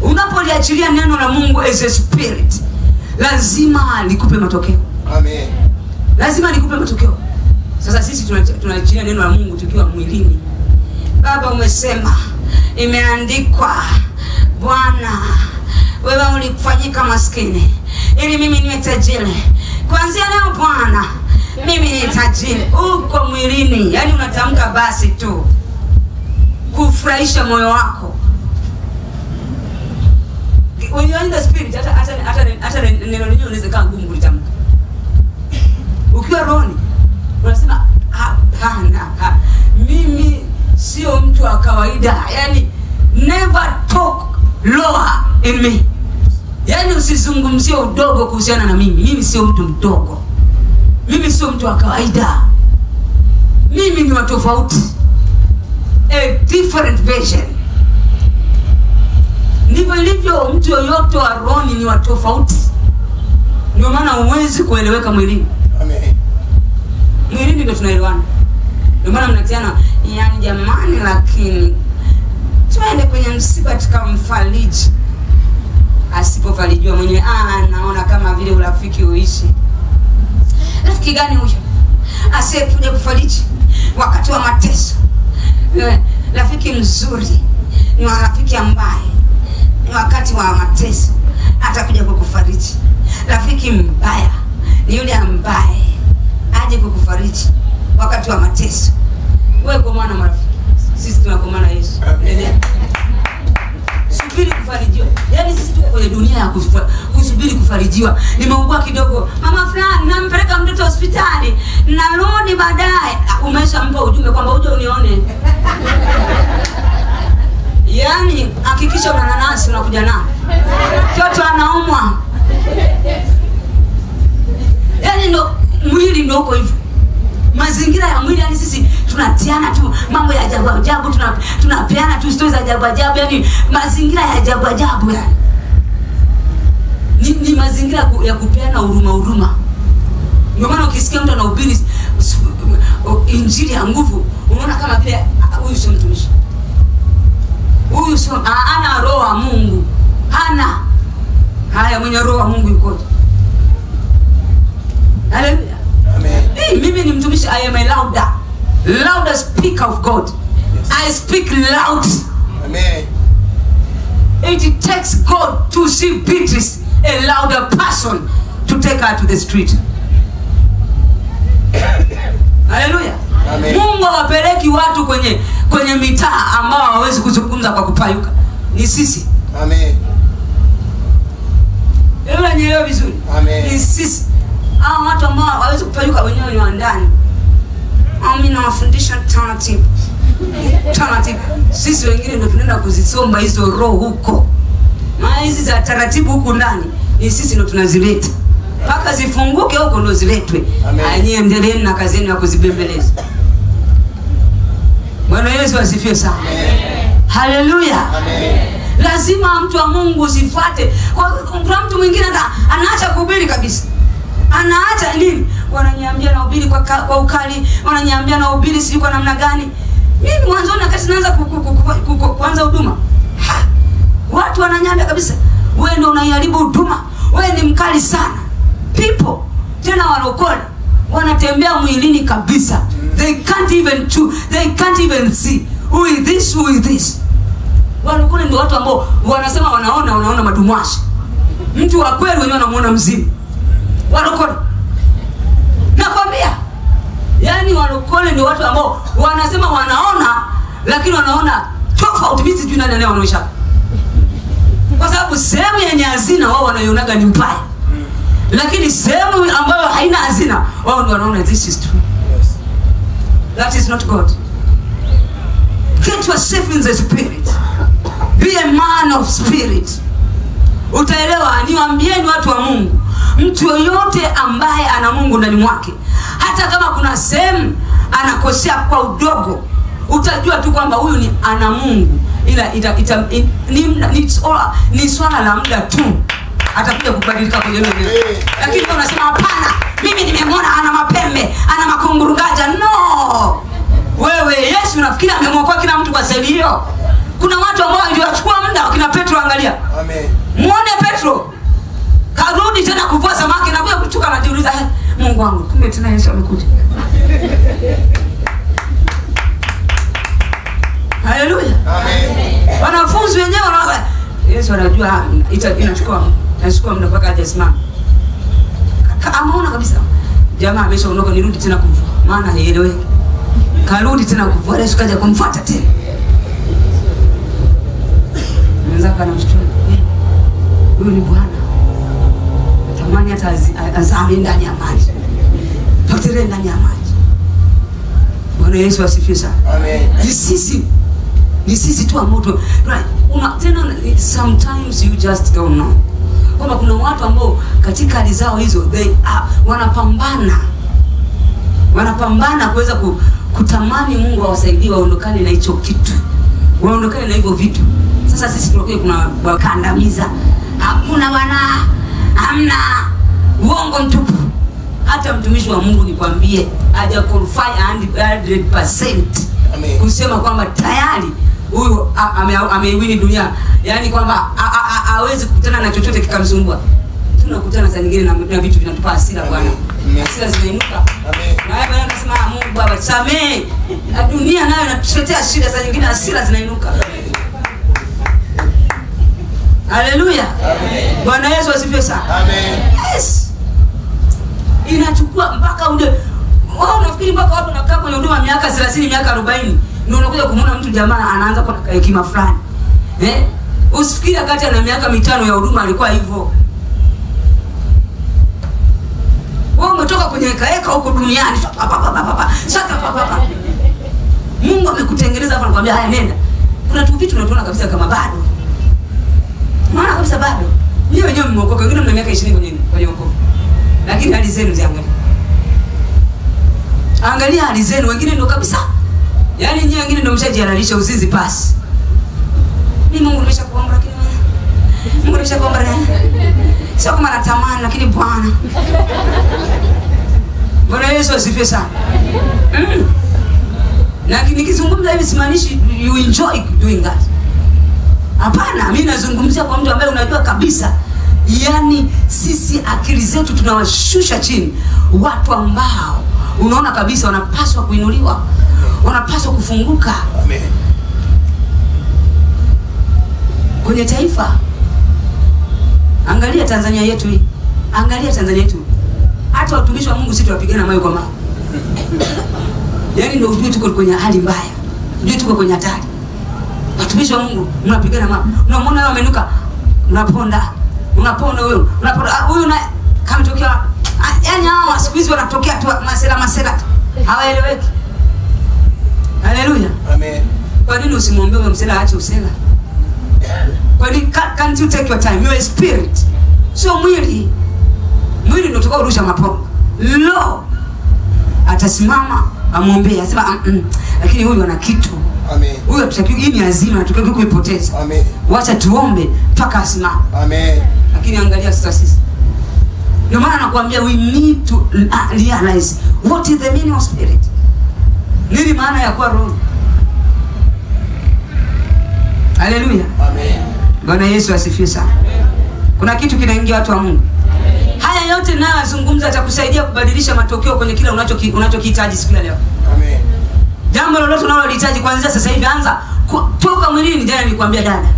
Unapoliachilia neno la Mungu as a spirit, lazima likupe matokeo. Amen. Lazima likupe matokeo. Sasa sisi tunaachilia neno la Mungu tukiwa mwilini. Baba, umesema, imeandikwa, Bwana, wewe ulikufanyika maskini ili mimi niwe tajiri. Kuanzia leo Bwana, mimi ni tajiri. Uko mwilini, yani unatamka basi tu kufurahisha moyo wako. When you are in the spirit, hata neno lenyewe unaweza kaa ngumu kulitamka. Ukiwa rohoni unasema hapana, mimi sio mtu wa kawaida. Yani never talk lower in me. Yani usizungumzie udogo kuhusiana na mimi. Mimi sio mtu mdogo. Mimi sio mtu wa kawaida. Mimi ni wa tofauti. A different version. Ndivyo ilivyo mtu yoyote wa rohoni ni wa tofauti. Ndio maana huwezi kueleweka mwilini. Amen. Mwilini ndio tunaelewana. Ndio maana mnatiana, yani jamani, lakini tuende kwenye msiba tukamfariji. Asipofarijiwa mwenyewe naona kama vile urafiki uishi. Rafiki gani huyo asiyekuja kufariji wakati wa mateso? Rafiki mzuri ni rafiki ambaye ni wakati wa mateso atakuja kukufariji. Rafiki mbaya ni yule ambaye aje kukufariji wakati wa mateso. Wewe kwa maana marafiki, sisi tunakomana Yesu. Subiri kufarijiwa. Yaani sisi tuko kwenye dunia ya kusubiri kufarijiwa. Nimeugua kidogo, mama fulani nampeleka mtoto hospitali, narudi baadaye. Umeshampa ujumbe kwamba uje unione. Yaani hakikisha una nanasi unakuja nao. Mtoto anaumwa. Yaani ndo mwili ndo uko hivyo. Mazingira ya mwili, yani sisi tunatiana tu mambo ya ajabu ajabu, tunapeana tu stories za ajabu ajabu, yani mazingira ya ajabu ajabu yani. Ni mazingira ya kupeana huruma. Ndio maana ukisikia mtu anahubiri injili ya nguvu, unaona kama vile huyu sio mtumishi. Huyu sio ana roho wa Mungu. Hana. Haya, mwenye roho wa Mungu yuko. Haleluya. Amen. Mimi ni mtumishi. I am a louder speaker of God. Yes. I speak loud. Amen. It takes God to see Beatrice, a louder person, to take her to the street. Haleluya. Amen. Mungu hawapeleki watu kwenye mitaa ambao hawawezi kuzungumza kwa kupayuka. Ni sisi. Amen. Wewe unielewa vizuri? Amen. Ni sisi. Hao watu ambao hawawezi kupayuka wenyewe ni wa ndani. Mimi nawafundisha taratibu. Sisi wengine ndio tunaenda kuzisomba hizo roho huko. Na hizi za taratibu huku ndani ni sisi ndio tunazileta. Paka zifunguke huko ndio ziletwe. Nyinyi endeleeni na kazi yenu ya kuzibembeleza. Bwana Yesu asifiwe sana. Haleluya. Amen. Lazima mtu wa Mungu usifuate. Kuna mtu mwingine anaacha kuhubiri kabisa. Anaacha nini? Wananiambia na ubiri kwa ukali, wananiambia na ubiri sijui kwa namna gani. Mimi mwanzoni wakati naanza kuanza huduma, watu wananiambia kabisa, wewe ndio unaiharibu huduma. Wewe ni mkali sana. People tena walokole wanatembea mwilini kabisa. They can't even see who is this. Walokole ndio watu ambao wanasema wanaona madumwashi. Mtu wa kweli wenyewe anamuona mzimu. Walokole. Nakwambia. Yaani walokole ndio watu ambao wanasema wanaona lakini wanaona tofauti. Mimi sijui nani anayeonyesha. Kwa sababu sehemu yenye hazina wao wanaionaga ni mbaya. Lakini sehemu ambayo haina hazina wao ndio wanaona this is true. That is not God. Get yourself in the spirit. Be a man of spirit. Utaelewa, niwaambieni watu wa Mungu, mtu yoyote ambaye ana Mungu ndani mwake, hata kama kuna sehemu anakosea kwa udogo, utajua tu kwamba huyu ni ana Mungu. Ila ni swala la muda tu atakuja kubadilika kwenye hilo. Lakini unasema hapana, mimi nimemwona ana mapembe, ana makungurugaja. No. Wewe Yesu unafikiri amemwokoa kila mtu kwa seli hiyo? Kuna watu ambao ndio wachukua muda wakina Petro, angalia. Amen. Muone Petro. Karudi tena kuvua samaki na kuja kuchuka na jiuliza, Mungu wangu, kumbe tena Yesu amekuja. Haleluya. Amen. Wanafunzi wenyewe wanaona Yesu anajua inachukua muda mpaka ajasimama. Ameona kabisa jamaa ameshaondoka, nirudi tena kumvua maana haieleweki. Karudi tena kuvua, Yesu kaja kumfuata tena. Mwanzaka anamshtua. Huyu ni Bwana. Tamani hata azame ndani ya maji. Potelea ndani ya maji. Bwana Yesu asifiwe sana. Amen. Ni sisi tu amoto. Tena sometimes you just don't know. Kwamba kuna watu ambao katika hali zao hizo wanapambana kuweza kutamani Mungu awasaidie waondokane na hicho kitu. Waondokane na hivyo vitu. Sasa sisi tunakuwa kuna wakandamiza. Hakuna hamna uongo mtupu. Hata mtumishi wa Mungu nikwambie haja qualify 100% kusema kwamba tayari huyu ameiwini dunia. Yaani kwamba hawezi kukutana na chochote kikamsumbua. Tunakutana saa nyingine na vitu vinatupa hasira Bwana. Hasira zinainuka. Amen. Na wewe Bwana unasema Mungu Baba samee. Dunia nayo inatuletea shida saa nyingine, hasira zinainuka. Haleluya. Amen. Bwana Yesu asifiwe sana. Amen. Yes. Inachukua mpaka wao unafikiri mpaka watu wanakaa kwenye huduma miaka 30, miaka 40 ndio unakuja kumuona mtu jamaa anaanza kwa hekima fulani. Usifikiri kati ana miaka 5 ya huduma alikuwa hivyo. Wewe umetoka kwenye heka huko duniani. Sasa Mungu amekutengeneza hapa anakuambia haya nenda. Kuna tu vitu unaona kabisa kama bado. Maana kabisa bado. Nyinyi wenyewe mmeokoka, wengine mna miaka 20 kwenye wokovu. Lakini hali zenu ziangalie. Angalia hali zenu, wengine ndio kabisa. Yaani nyinyi wengine ndio mshajihalalisha uzizi pasi. Mimi Mungu nimeshakuomba lakini Mungu nimeshakuomba nani? Sio kama natamani lakini Bwana. Bwana Yesu asifiwe sana. Lakini nikizungumza hivi simaanishi you enjoy doing that. Hapana, mimi nazungumzia kwa mtu ambaye unajua kabisa. Yaani sisi akili zetu tunawashusha chini watu ambao unaona kabisa wanapaswa kuinuliwa. Wanapaswa kufunguka. Amen. Kwenye taifa. Angalia Tanzania yetu hii. Angalia Tanzania yetu. Hata watumishi wa Mungu sisi tunapigana mawe kwa mawe. Yaani ndio ujue tuko kwenye hali mbaya. Ujue tuko kwenye hatari. Watumishi wa Mungu mnapigana mawe. Unamwona yeye amenuka, unaponda. Unaponda huyo. Unaponda huyu na kama tokea. Yaani hao siku hizi wanatokea tu masela. Hawaeleweki. Haleluya. Amen. Kwa nini usimwombe msela aache usela? Kwa nini can't you take your time? You are a spirit. Sio mwili. Mwili ndio utakao rusha mapogo. Lo. Atasimama amwombee, asema lakini huyu ana kitu. Amen. Huyu tutakiwa hii ni hazina tutakiwa kuipoteza. Amen. Wacha tuombe mpaka asimame. Amen. Lakini angalia sisi. Ndio maana nakwambia we need to realize what is the meaning of spirit. Nini maana ya kuwa roho? Haleluya. Amen. Bwana Yesu asifiwe sana. Kuna kitu kinaingia watu wa Mungu. Haya yote ninayozungumza atakusaidia kubadilisha matokeo kwenye kila unachokihitaji siku ya leo. Amen. Jambo lolote unalolihitaji kuanzia sasa hivi anza toka mwilini. Jana nilikwambia dada,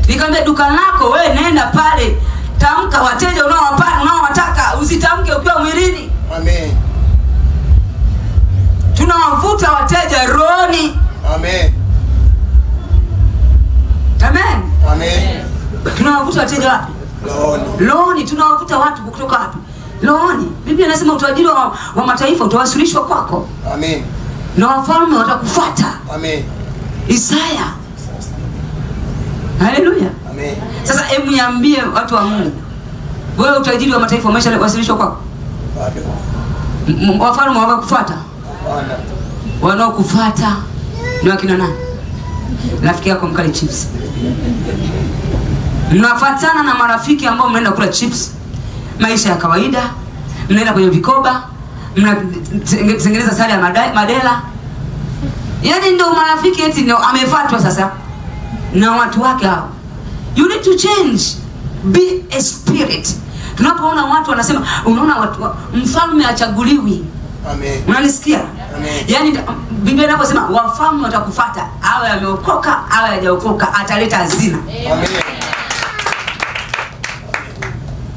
nikamwambia duka lako wewe nenda pale, tamka wateja unaowataka, usitamke ukiwa mwilini. Amen. Tunawavuta wateja rohoni. Amen. Amen. Amen. Tunawavuta wateja wapi? Rohoni. Tunawavuta watu kutoka wapi? Rohoni. Biblia inasema utajiri wa mataifa utawasilishwa kwako. Amen. Na wafalme watakufuata. Amen. Isaya. Haleluya. Amen. Sasa hebu niambie watu wa Mungu, wewe utajiri wa mataifa umeshawasilishwa kwako? Bado. Wafalme watakufuata? Bwana. Wanaokufuata ni wakina nani? Rafiki yako mkali chips. Mnafuatana na marafiki ambao mnaenda kula chips, maisha ya kawaida, mnaenda kwenye vikoba, mnatengeneza sare ya madela. Yaani ndio marafiki eti ndio amefuatwa sasa na watu wake hao. You need to change. Be a spirit. Tunapoona watu wanasema unaona watu mfalme achaguliwi. Amen. Unanisikia? Amen. Yaani Biblia inaposema wafalme watakufuata, awe ameokoka awe hajaokoka, ataleta hazina. Amen.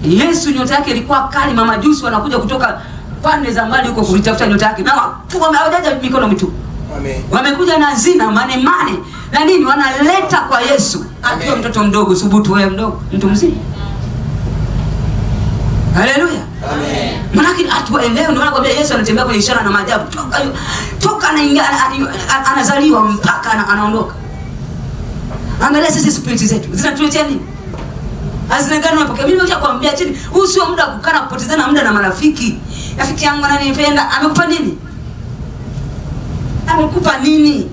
Yesu nyota yake ilikuwa kali, mamajusi wanakuja kutoka pande za mbali huko kulitafuta nyota yake. Na hawajaja mikono mitupu. Amen. Wamekuja na hazina mane na nini wanaleta kwa Yesu. Akiwa mtoto mdogo, subutu wewe mdogo, mtu mzima. Haleluya. Amen. Manake atuelewe, ndio anakuambia Yesu anatembea kwenye ishara na maajabu. Toka anaingia anazaliwa mpaka anaondoka. Angalia sisi spirit zetu zinatuletea nini? Hazina gani unapokea? Mimi nimekuambia chini, huu sio muda wa kukaa kupotezana muda na marafiki. Rafiki yangu ananipenda, amekupa nini? Amekupa nini?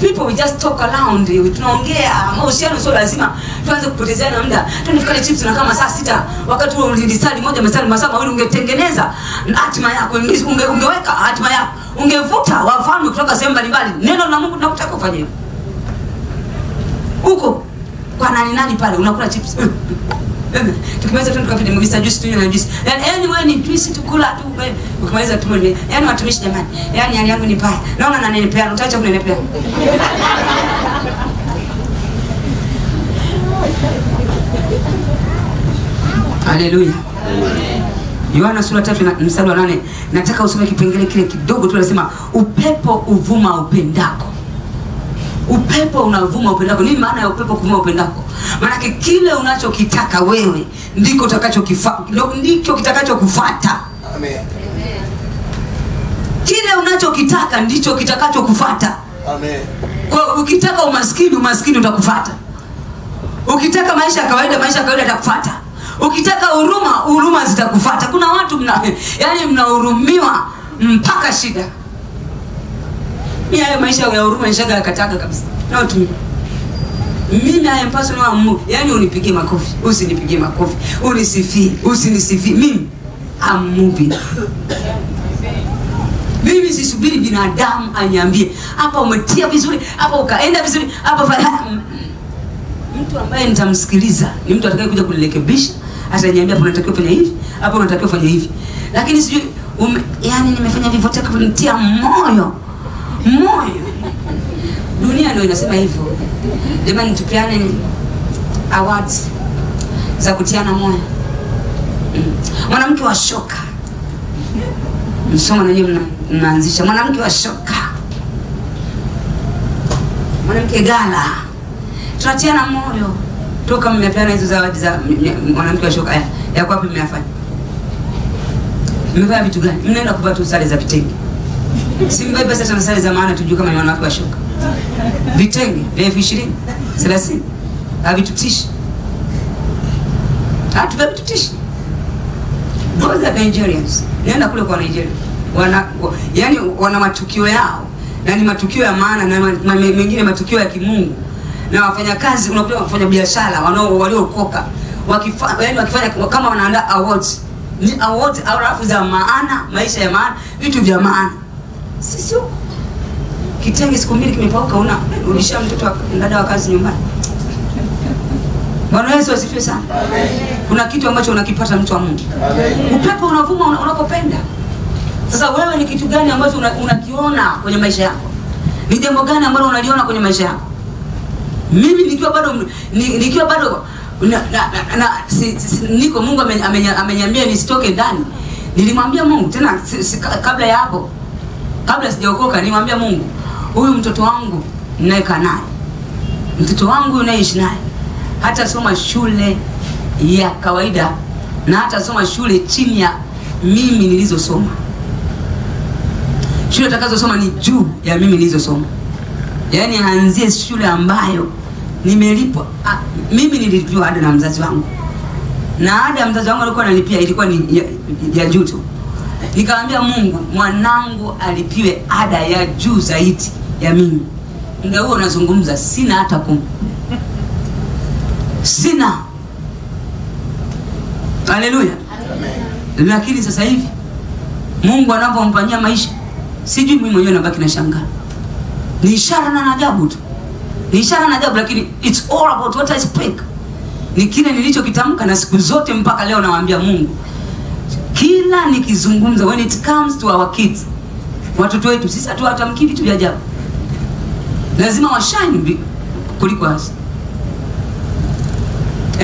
People we just talk around, tunaongea, mahusiano sio lazima tuanze kupotezana muda. Tunafikiri chips na kama saa 6 wakati wewe ulisali moja masaa mawili ungetengeneza hatima yako, ungeweka hatima yako, ungevuta wafalme kutoka sehemu mbalimbali. Neno la Mungu tunakutaka ufanye hivyo. Huko kwa nani pale unakula chips. Tukimaliza tu tukapita mbisa juice tunywe na juice. Yaani wewe ni juice tukula tu. Ukimaliza tu mwenyewe. Yaani watumishi jamani. Yaani hali yangu ni mbaya. Naona nanenepea, utaacha kunenepea. Haleluya. Yohana sura 3 mstari wa 8. Nataka usome kipengele kile kidogo tu, anasema upepo uvuma upendako. Upepo unavuma upendako. Nini maana ya upepo kuvuma upendako? Maana kile unachokitaka wewe ndiko ndicho kitakachokufuata. Amen. Kile unachokitaka ndicho kitakachokufuata. Amen. Kwa ukitaka umaskini utakufuata. Ukitaka maisha ya kawaida yatakufuata. Ukitaka huruma zitakufuata. Kuna watu mnahurumiwa mpaka shida. Mimi hayo maisha ya huruma nishaga kataka kabisa. Na tu mimi I am person wa Mungu. Yaani unipigie makofi, usinipigie makofi. Unisifie, usinisifie. Mimi I'm moving. Mimi sisubiri binadamu aniambie hapa umetia vizuri, hapa ukaenda vizuri, hapa mtu ambaye nitamsikiliza ni mtu atakaye kuja kunirekebisha, ataniambia hapo unatakiwa kufanya hivi, hapo unatakiwa kufanya hivi. Lakini sijui yani nimefanya vivyo taka kunitia moyo. Dunia ndio inasema hivyo. Jamani tupeane awards za kutiana moyo. Mwanamke wa shoka. Msoma na nyinyi mnaanzisha mwanamke wa shoka. Mwanamke gala. Tunatiana moyo. Toka mmepeana hizo zawadi za mwanamke wa shoka ya kwapi mmeyafanya? Mmefanya vitu gani? Mnaenda kupata sare za vitenge. Simbai pesa sana sare za maana tujue kama ni wanawake wa shoka. Vitenge vya 20, 30. Havitutishi. Hatututishi. Those are Nigerians. Nenda kule kwa Nigeria. Yani wana matukio yao. Na ni matukio ya maana na mengine matukio ya kimungu. Na wafanyakazi unakuta wafanya biashara waliokoka wakifanya kama wanaandaa awards. Ni awards au za maana, maisha ya maana, vitu vya maana. Sisi kitenge siku mbili kimepauka unarudisha mtoto wa dada wa kazi nyumbani. Bwana Yesu asifiwe sana. Amen. Kuna kitu ambacho unakipata mtu wa Mungu. Amen. Upepo unavuma unakopenda. Sasa wewe ni kitu gani ambacho unakiona kwenye maisha yako? Ni jambo gani ambalo unaliona kwenye maisha yako? Mimi nikiwa bado niko Mungu amenyambia nisitoke ndani. Nilimwambia Mungu tena kabla ya hapo, kabla sijaokoka, nilimwambia Mungu, huyu mtoto wangu ninayekaa naye, mtoto wangu unaishi naye, hata soma shule ya kawaida na hata soma shule chini ya mimi nilizosoma. Shule atakazosoma ni juu ya mimi nilizosoma. Yaani aanzie shule ambayo nimelipwa. Mimi nililipiwa ada na mzazi wangu. Na ada ya mzazi wangu alikuwa analipia ilikuwa ni ya juu tu. Nikamwambia Mungu, mwanangu alipiwe ada ya juu zaidi ya mimi. Ndio huo nazungumza, sina hata sina. Haleluya. Amen. Lakini sasa hivi Mungu anapompanyia maisha, sijui mimi mwenyewe nabaki na shangaa. Ni ishara na ajabu tu. Ni ishara na ajabu, lakini it's all about what I speak. Ni kile nilichokitamka, na siku zote mpaka leo nawaambia Mungu, kila nikizungumza, when it comes to our kids, watoto wetu, sisi hatuwatamki vitu vya ajabu. Lazima washine kuliko hasa.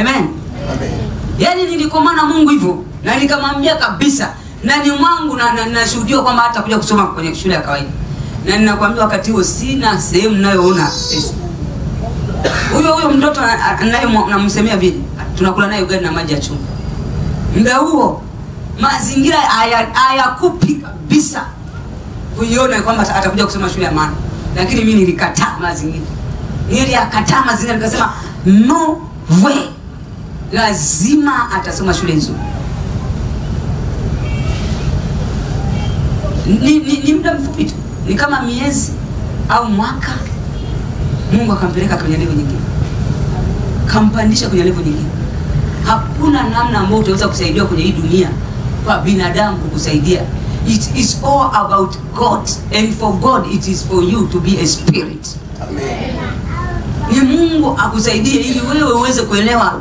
Amen. Amen. Yaani nilikomana Mungu hivyo, na nikamwambia kabisa, na ni mwangu na nashuhudia kwamba hata kuja kusoma kwenye shule ya kawaida. Na ninakwambia wakati huo sina sehemu ninayoona Yesu. Huyo mtoto namsemea vile, tunakula naye ugali na maji ya chumvi. Muda huo mazingira hayakupi kabisa kuiona kwamba atakuja kusoma shule ya maana. Lakini mimi nilikataa mazingira. Nilikataa mazingira, nikasema no way. Lazima atasoma shule nzuri. Ni muda mfupi tu. Ni kama miezi au mwaka, Mungu akampeleka kwenye level nyingine. Kampandisha kwenye level nyingine. Hakuna namna ambayo utaweza kusaidiwa kwenye hii dunia kwa binadamu kukusaidia. It is all about God, and for God it is for you to be a spirit. Amen. Ni Mungu akusaidie ili wewe uweze kuelewa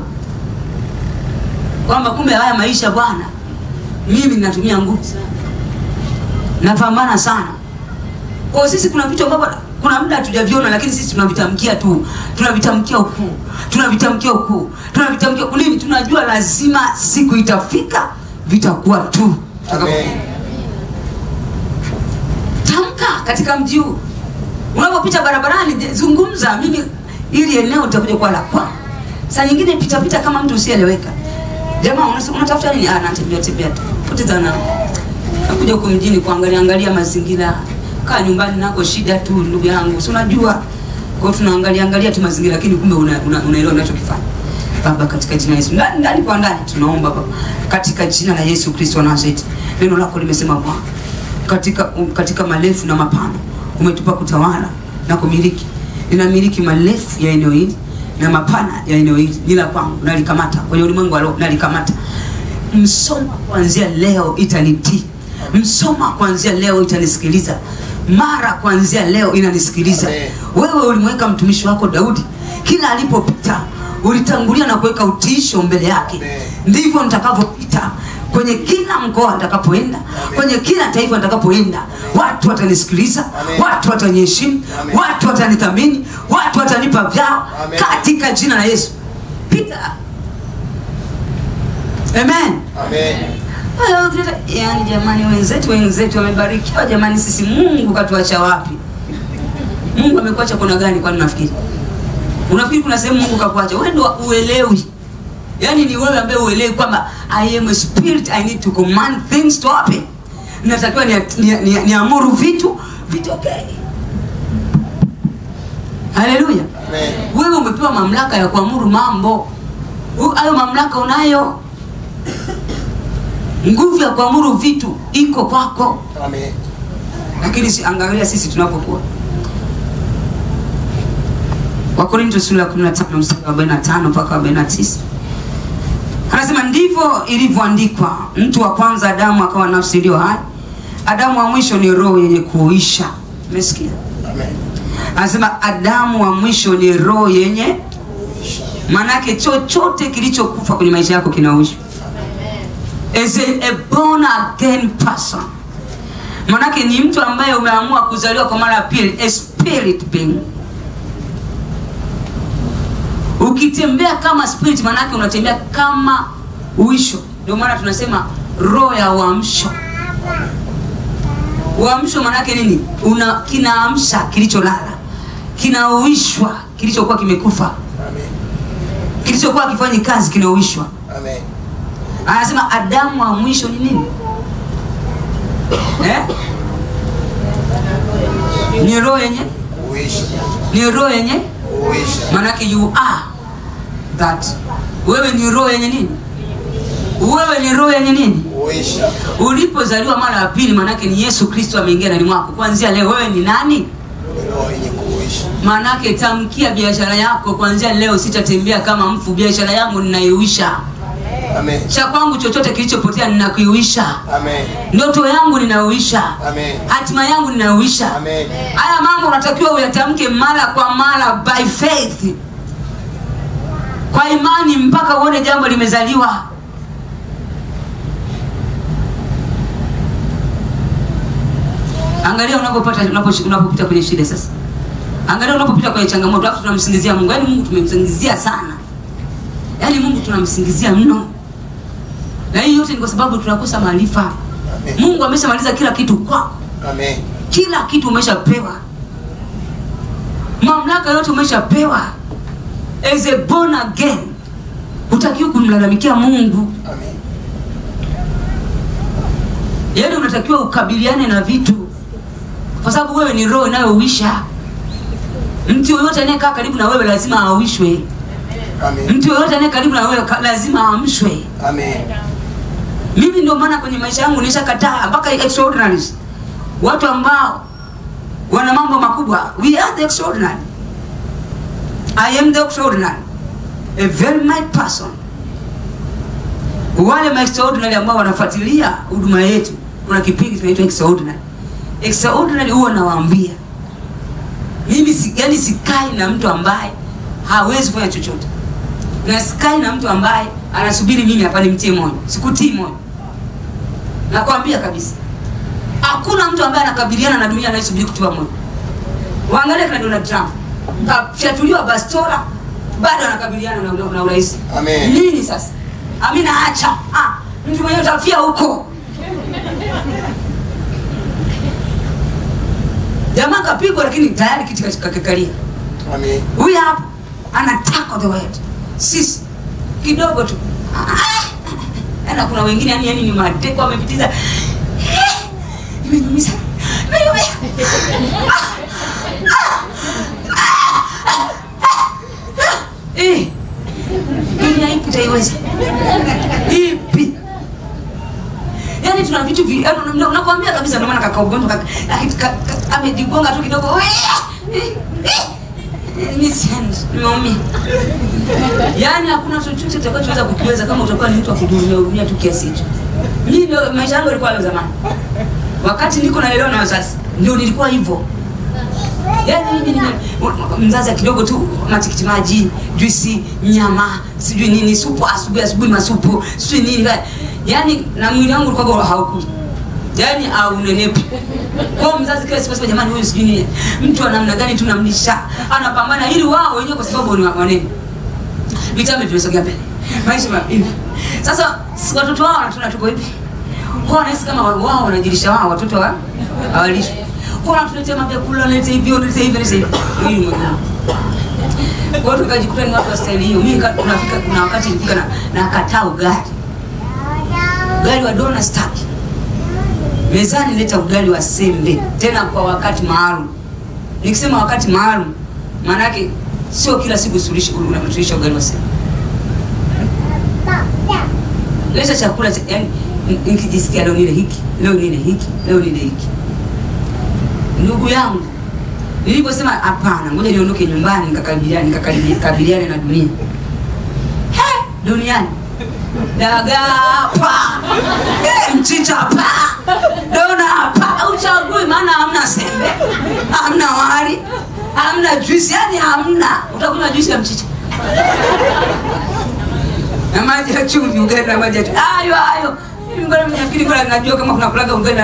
kwamba kumbe haya maisha Bwana, mimi ninatumia nguvu sana. Napambana sana. Kwa sisi kuna vitu ambavyo kuna muda hatujaviona, lakini sisi tunavitamkia tu. Tunavitamkia huku. Tunavitamkia huku. Tunavitamkia huku. Nini? Tunajua lazima siku itafika vitakuwa tu. Amen. Tamka katika mji huu. Unapopita barabarani, zungumza, mimi ili eneo utakuja kwa la kwa. Saa nyingine pita kama mtu usieleweka. Jamaa unatafuta nini? Natembea tu. Poteza na. Nakuja huko mjini kuangalia mazingira. Kaa nyumbani nako shida tu ndugu yangu. Si unajua? Kwa tunaangalia tu mazingira, lakini kumbe unaelewa unachokifanya. Baba, katika jina la Yesu. Ndani kwa ndani tunaomba Baba. Katika jina la Yesu Kristo wa Nazareti. Neno lako limesema Bwana, katika marefu na mapana umetupa kutawala na kumiliki. Ninamiliki marefu ya eneo hili na mapana ya eneo hili. Nila kwangu nalikamata kwenye ulimwengu wa roho, nalikamata. Msoma kuanzia leo itanitii. Msoma kuanzia leo itanisikiliza. Mara kuanzia leo inanisikiliza. Wewe ulimweka mtumishi wako Daudi, kila alipopita ulitangulia na kuweka utiisho mbele yake. Ndivyo nitakavyopita kwenye kila mkoa nitakapoenda, kwenye kila taifa nitakapoenda. Watu watanisikiliza, watu wataniheshimu, watu watanithamini, watu watanipa vyao katika jina la Yesu. Pita. Amen. Amen. Yaani jamani, wenzetu wamebarikiwa jamani, sisi Mungu katuacha wapi? Mungu amekuacha kuna gani? Kwani unafikiri? Unafikiri kuna sehemu Mungu kakuacha? Wewe ndio uelewi. Yaani ni wewe ambaye uelewi kwamba I am a spirit, I need to command things to happen. Natakiwa niamuru vitu vitokee. Haleluya. Amen. Wewe umepewa mamlaka ya kuamuru mambo. Hayo mamlaka unayo. Nguvu ya kuamuru vitu iko kwako. Amen. Lakini angalia sisi tunapokuwa. Wakorintho sura ya 15 mstari wa 45 mpaka 49. Anasema ndivyo ilivyoandikwa, mtu wa kwanza Adamu akawa nafsi iliyo hai. Adamu wa mwisho ni roho yenye kuisha. Umesikia? Amen. Anasema Adamu wa mwisho ni roho yenye kuisha. Maana yake chochote kilichokufa kwenye maisha yako kinaisha. As a born again person. Maana yake ni mtu ambaye umeamua kuzaliwa kwa mara ya pili. spirit being. Ukitembea kama spirit manake unatembea kama uisho. Ndio maana tunasema roho ya uamsho. Uamsho manake nini? Kinaamsha kilicholala. Kinauishwa kilichokuwa kimekufa. Amen. Kilichokuwa kifanyi kazi kinauishwa. Amen. Anasema Adamu wa mwisho ni nini? Ni roho yenye Uisha. Ni roho yenye Uisha. manake you are that. Wewe ni roho yenye nini? Wewe ni roho yenye nini? Uisha. Ulipozaliwa mara ya pili manake ni Yesu Kristo ameingia ndani mwako. Kuanzia leo wewe ni nani? Roho yenye kuisha. Manake tamkia biashara yako kuanzia leo sitatembea kama mfu, biashara yangu ninaiuisha. Amen. Cha kwangu chochote kilichopotea ninakuiuisha. Amen. Ndoto yangu ninauisha. Amen. Hatima yangu ninauisha. Amen. Haya mambo unatakiwa uyatamke mara kwa mara by faith. Kwa imani mpaka uone jambo limezaliwa. Angalia unapopita kwenye shida sasa. Angalia unapopita kwenye changamoto, afu tunamsingizia Mungu. Yaani Mungu tumemsingizia sana. Yaani Mungu tunamsingizia mno. Na hii yote ni kwa sababu tunakosa maarifa. Amen. Mungu ameshamaliza kila kitu kwako. Amen. Kila kitu umeshapewa. Mamlaka yote umeshapewa. As a born again, hutakiwi kumlalamikia Mungu. Amen. Yaani unatakiwa ukabiliane na vitu. Kwa sababu wewe ni roho inayouisha. Mtu yoyote anayekaa karibu na wewe lazima auishwe. Amen. Mtu yoyote anaye karibu na wewe lazima aamshwe. Amen. Mimi ndio maana kwenye maisha yangu nishakataa mpaka extraordinary. Watu ambao wana mambo makubwa, we are the extraordinary. I am the extraordinary. A very mighty person. Wale ma extraordinary ambao wanafuatilia huduma yetu, kuna kipindi kinaitwa extraordinary. Extraordinary huwa nawaambia. Mimi sikai na mtu ambaye hawezi kufanya chochote. Na sikai na mtu ambaye anasubiri mimi hapa nimtie moyo. Sikutii moyo. Nakwambia kabisa. Hakuna mtu ambaye anakabiliana na dunia anayesubiri kutiwa moyo. Waangalie kana Donald Trump. Kafyatuliwa bastola bado anakabiliana na urais. Amen. Nini sasa? Amina acha. Mtu mwenyewe utafia huko. Jamaa kapigwa lakini tayari kiti kakikalia. Amen. Huyu hapa anataka the word. Sisi kidogo tu. Na kuna wengine yani ni mateko wamepitiza. Nimenyumiza. Mimi haipi taiwezi. Ipi. Yani tuna vitu nakwambia kabisa ndio maana kakaogondoka amejigonga tu kidogo. Nimeumia. Yaani hakuna chochote utakachoweza kukiweza kama utakuwa ni mtu wa kudunia tu kiasi hicho. Mimi ndio maisha yangu yalikuwa ya zamani. Wakati niko naelewa na wazazi, ndio nilikuwa hivyo. Yaani mimi mzazi kidogo tu matikiti maji, juisi, nyama, sijui nini, supu asubuhi masupu, sijui nini. Yaani na mwili wangu ulikuwa hauku. Yaani aunenepi. Kwa mzazi kile sipo jamani huyu sijui nini. Mtu ana namna gani tunamlisha. Anapambana ili wao wenyewe kwa sababu ni wanene. Vitambe vimesogea mbele. Maisha hivi. Sasa watoto wao tuko hivi. Kwa nini kama wao wanajilisha wao watoto wa hawalishi. Kwa tunaletea vyakula lete hivi lete hivi lete hivi. Mimi mwenyewe. Kwa hiyo tukajikuta ni watu wa style hiyo. Mimi tunafika kuna wakati nilifika na kataa ugali. Ugali wa dona staki. Mezani leta ugali wa sembe tena kwa wakati maalum. Nikisema wakati maalum maana yake sio kila siku unamtulisha ugali wa sembe. Leta chakula yani nikijisikia leo nile hiki, leo nile hiki, leo nile hiki. Ndugu yangu niliposema hapana, ngoja niondoke nyumbani nikakabiliane na dunia. Duniani dagaa pa mchicha pa dona pa uchagui maana hamna sembe, hamna wali, hamna juice, yani hamna. Utakunywa juice ya mchicha na maji ya chumvi, ugali na maji ya chumvi. Ayo Ngoja mnafikiri kwa najua kama kuna kulaga ugali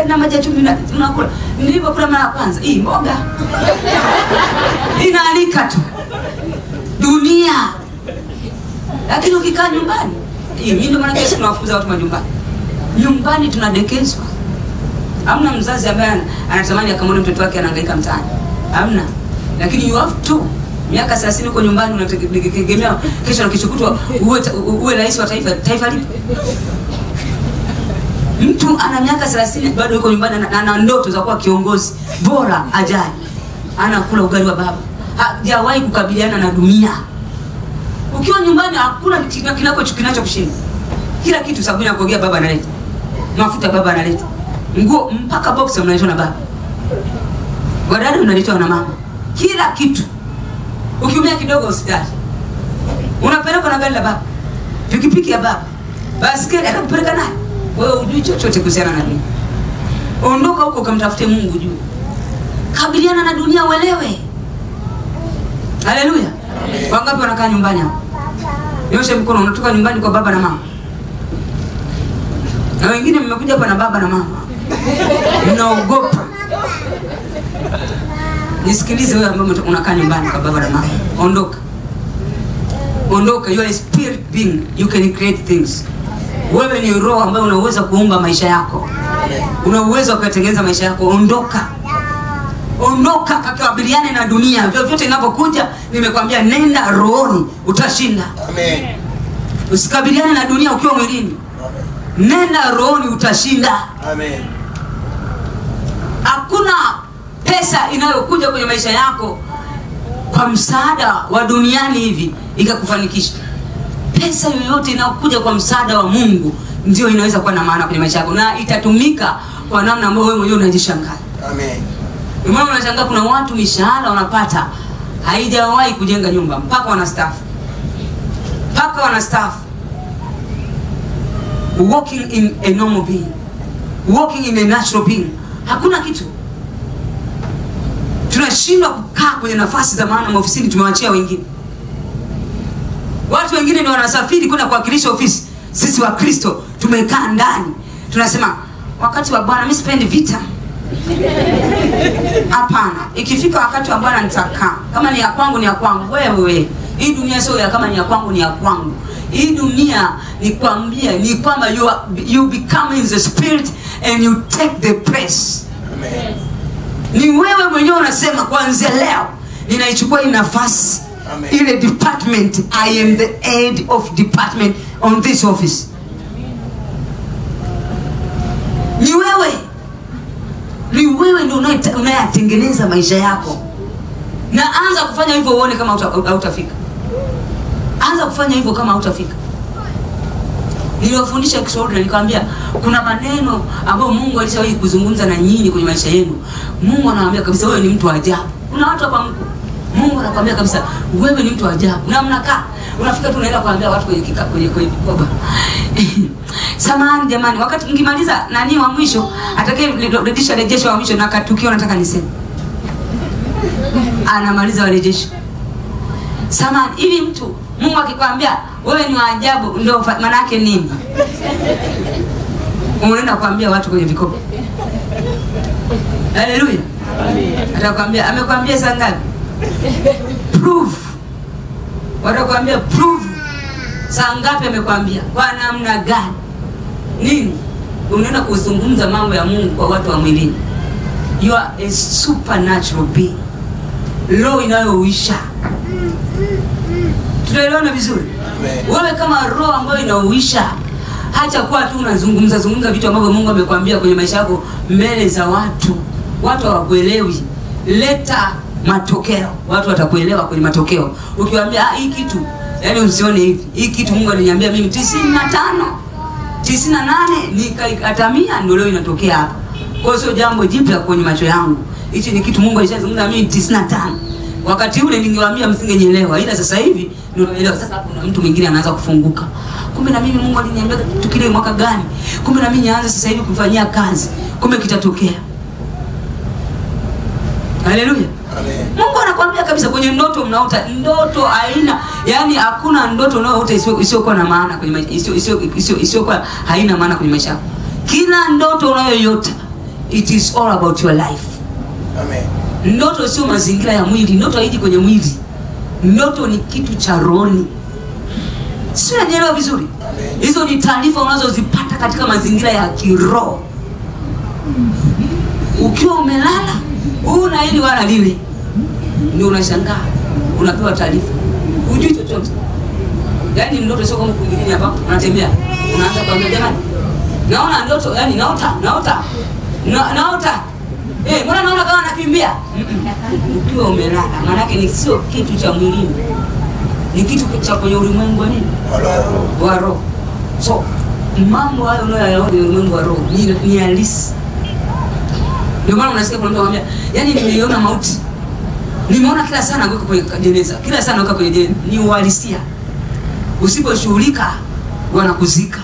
na maji ya chumvi tunakula. Nilipokula mara ya kwanza, hii mboga. Inaalika tu. Dunia. Lakini ukikaa nyumbani, mimi ndio maana kesho tunawafukuza watu majumbani. Nyumbani tunadekezwa. Hamna mzazi ambaye anatamani akamwone mtoto wake anahangaika mtaani. Hamna. Lakini you have to. Miaka 30 uko nyumbani unategemea kesho na kesho kutwa uwe rais wa taifa lipi? Mtu ana miaka 30 bado yuko nyumbani na ana ndoto za kuwa kiongozi bora ajaye. Anakula ugali wa baba. Hajawahi kukabiliana na dunia. Ukiwa nyumbani hakuna kinachokushinda. Kila kitu, sabuni ya kuogea baba analeta. Mafuta baba analeta. Nguo mpaka boxer unaletwa na baba. Wadada unaletwa na mama. Kila kitu. Ukiumia kidogo hospitali, unapelekwa na gari la baba. Pikipiki ya baba. Basikeli atakupeleka naye. Wewe hujui chochote kuhusiana na dunia. Ondoka huko ukamtafute Mungu juu. Kabiliana na dunia uelewe. Haleluya. Wangapi wanakaa nyumbani hapo? Nyosha mkono, unatoka nyumbani kwa baba na mama. Na wengine mmekuja hapa na baba na mama. Mnaogopa. Nisikilize wewe ambaye unakaa nyumbani kwa baba na mama. Ondoka. Ondoka, you are a spirit being. You can create things. Wewe ni roho ambaye unaweza kuumba maisha yako. Una uwezo wa kutengeneza maisha yako. Ondoka. Ondoka kakabiliane na dunia. Vyovyote inapokuja, nimekwambia nenda rohoni utashinda. Amen. Usikabiliane na dunia ukiwa mwilini. Nenda rohoni utashinda. Amen. Hakuna pesa inayokuja kwenye maisha yako kwa msaada wa duniani hivi ikakufanikisha. Pesa yoyote inayokuja kwa msaada wa Mungu ndio inaweza kuwa na maana kwenye maisha yako na itatumika kwa namna ambayo wewe mwenyewe unajishangaa. Amen. Umeona, unashangaa kuna watu mishahara wanapata haijawahi kujenga nyumba mpaka wanastaafu. Mpaka wanastaafu. Walking in a normal being. Walking in a natural being. Hakuna kitu. Tunashindwa kukaa kwenye nafasi za maana maofisini, tumewachia wengine. Watu wengine ndio wanasafiri kwenda kuwakilisha ofisi. Sisi wa Kristo tumekaa ndani. Tunasema wakati wa Bwana mimi sipendi vita. Hapana. Ikifika wakati wa Bwana nitakaa. Kama ni ya kwangu ni ya kwangu. Wewe. Hii dunia sio ya kama ni ya kwangu ni ya kwangu. Hii dunia ni kwambia ni kwamba you become in the spirit and you take the place. Amen. Ni wewe mwenyewe unasema kuanzia leo ninaichukua hii nafasi. Amen. Ile department, I am the head of department on this office. Ni wewe. Ni wewe ndio unayatengeneza maisha yako. Na anza kufanya hivyo uone kama hautafika. Anza kufanya hivyo kama hautafika. Niliwafundisha Kiswahili na nikamwambia kuna maneno ambayo Mungu alishawahi kuzungumza na nyinyi kwenye maisha yenu. Mungu anawaambia kabisa wewe ni mtu wa ajabu. Kuna watu hapa Mungu anakuambia kabisa wewe ni mtu wa ajabu. Na mnakaa unafika tu unaenda kuambia watu kwenye kikoba. Samahani jamani, wakati mkimaliza nani wa mwisho atakaye rejesho wa mwisho na katukio nataka niseme. Anamaliza warejesho. Samahani, hivi mtu Mungu akikwambia wewe ni wa ajabu ndio maana yake nini? Unaenda kuambia watu kwenye vikoba. Haleluya. Amen. Atakwambia amekwambia saa ngapi? Proof. Watakwambia proof. Saa ngapi amekwambia? Kwa namna gani? Nini? Unaenda kuzungumza mambo ya Mungu kwa watu wa mwilini. You are a supernatural being. Roho inayoisha. Tunaelewana vizuri? Wewe kama roho ambayo inaoisha, hacha kuwa tu unazungumza vitu ambavyo Mungu amekwambia kwenye maisha yako mbele za watu. Watu hawakuelewi. Leta matokeo. Watu watakuelewa kwenye matokeo. Ukiwaambia hii kitu, yani usione hivi. Hii kitu Mungu aliniambia mimi 95, 98 nikatamia ndio leo inatokea hapa. Kwa hiyo sio jambo jipya kwenye macho yangu. Hichi ni kitu Mungu alishazungumza mimi 95. Wakati ule ningewaambia msingenyelewa, ila sasa hivi ndio naelewa. Sasa kuna mtu mwingine anaanza kufunguka. Kumbe na mimi Mungu aliniambia tukile mwaka gani? Kumbe na mimi nianze sasa hivi kufanyia kazi. Kumbe kitatokea. Haleluya. Amen. Mungu nakwambia kabisa kwenye ndoto mnaota ndoto aina, yani hakuna ndoto unayoota isiyokuwa na maana kwenye maisha, isiyokuwa haina maana kwenye maisha. Kila ndoto unayoyota, it is all about your life. Amen. Ndoto sio mazingira ya mwili, ndoto haiji kwenye mwili. Ndoto ni kitu cha rohoni. Sio, unanielewa vizuri? Hizo ni taarifa unazozipata katika mazingira ya kiroho. Ukiwa umelala, una hili wala lile, ndio unashangaa unapewa taarifa. Hujui chochote. Yaani ndoto sio kama kwingine hapa, unatembea, unaanza kuambia jamani, naona ndoto, yani naota. Mbona naona kama nakimbia? Ukiwa umelala, maana yake ni sio kitu cha mwilini. Ni kitu cha kwenye ulimwengu nini? Wa roho. So, mambo hayo unayoyaona kwenye ulimwengu wa roho ni halisi. Ndio maana unasikia kuna mtu anambia, yani nimeiona mauti. Nimeona kila sana wako kwenye jeneza. Kila sana wako kwenye jeneza. Ni uhalisia. Usiposhughulika wanakuzika.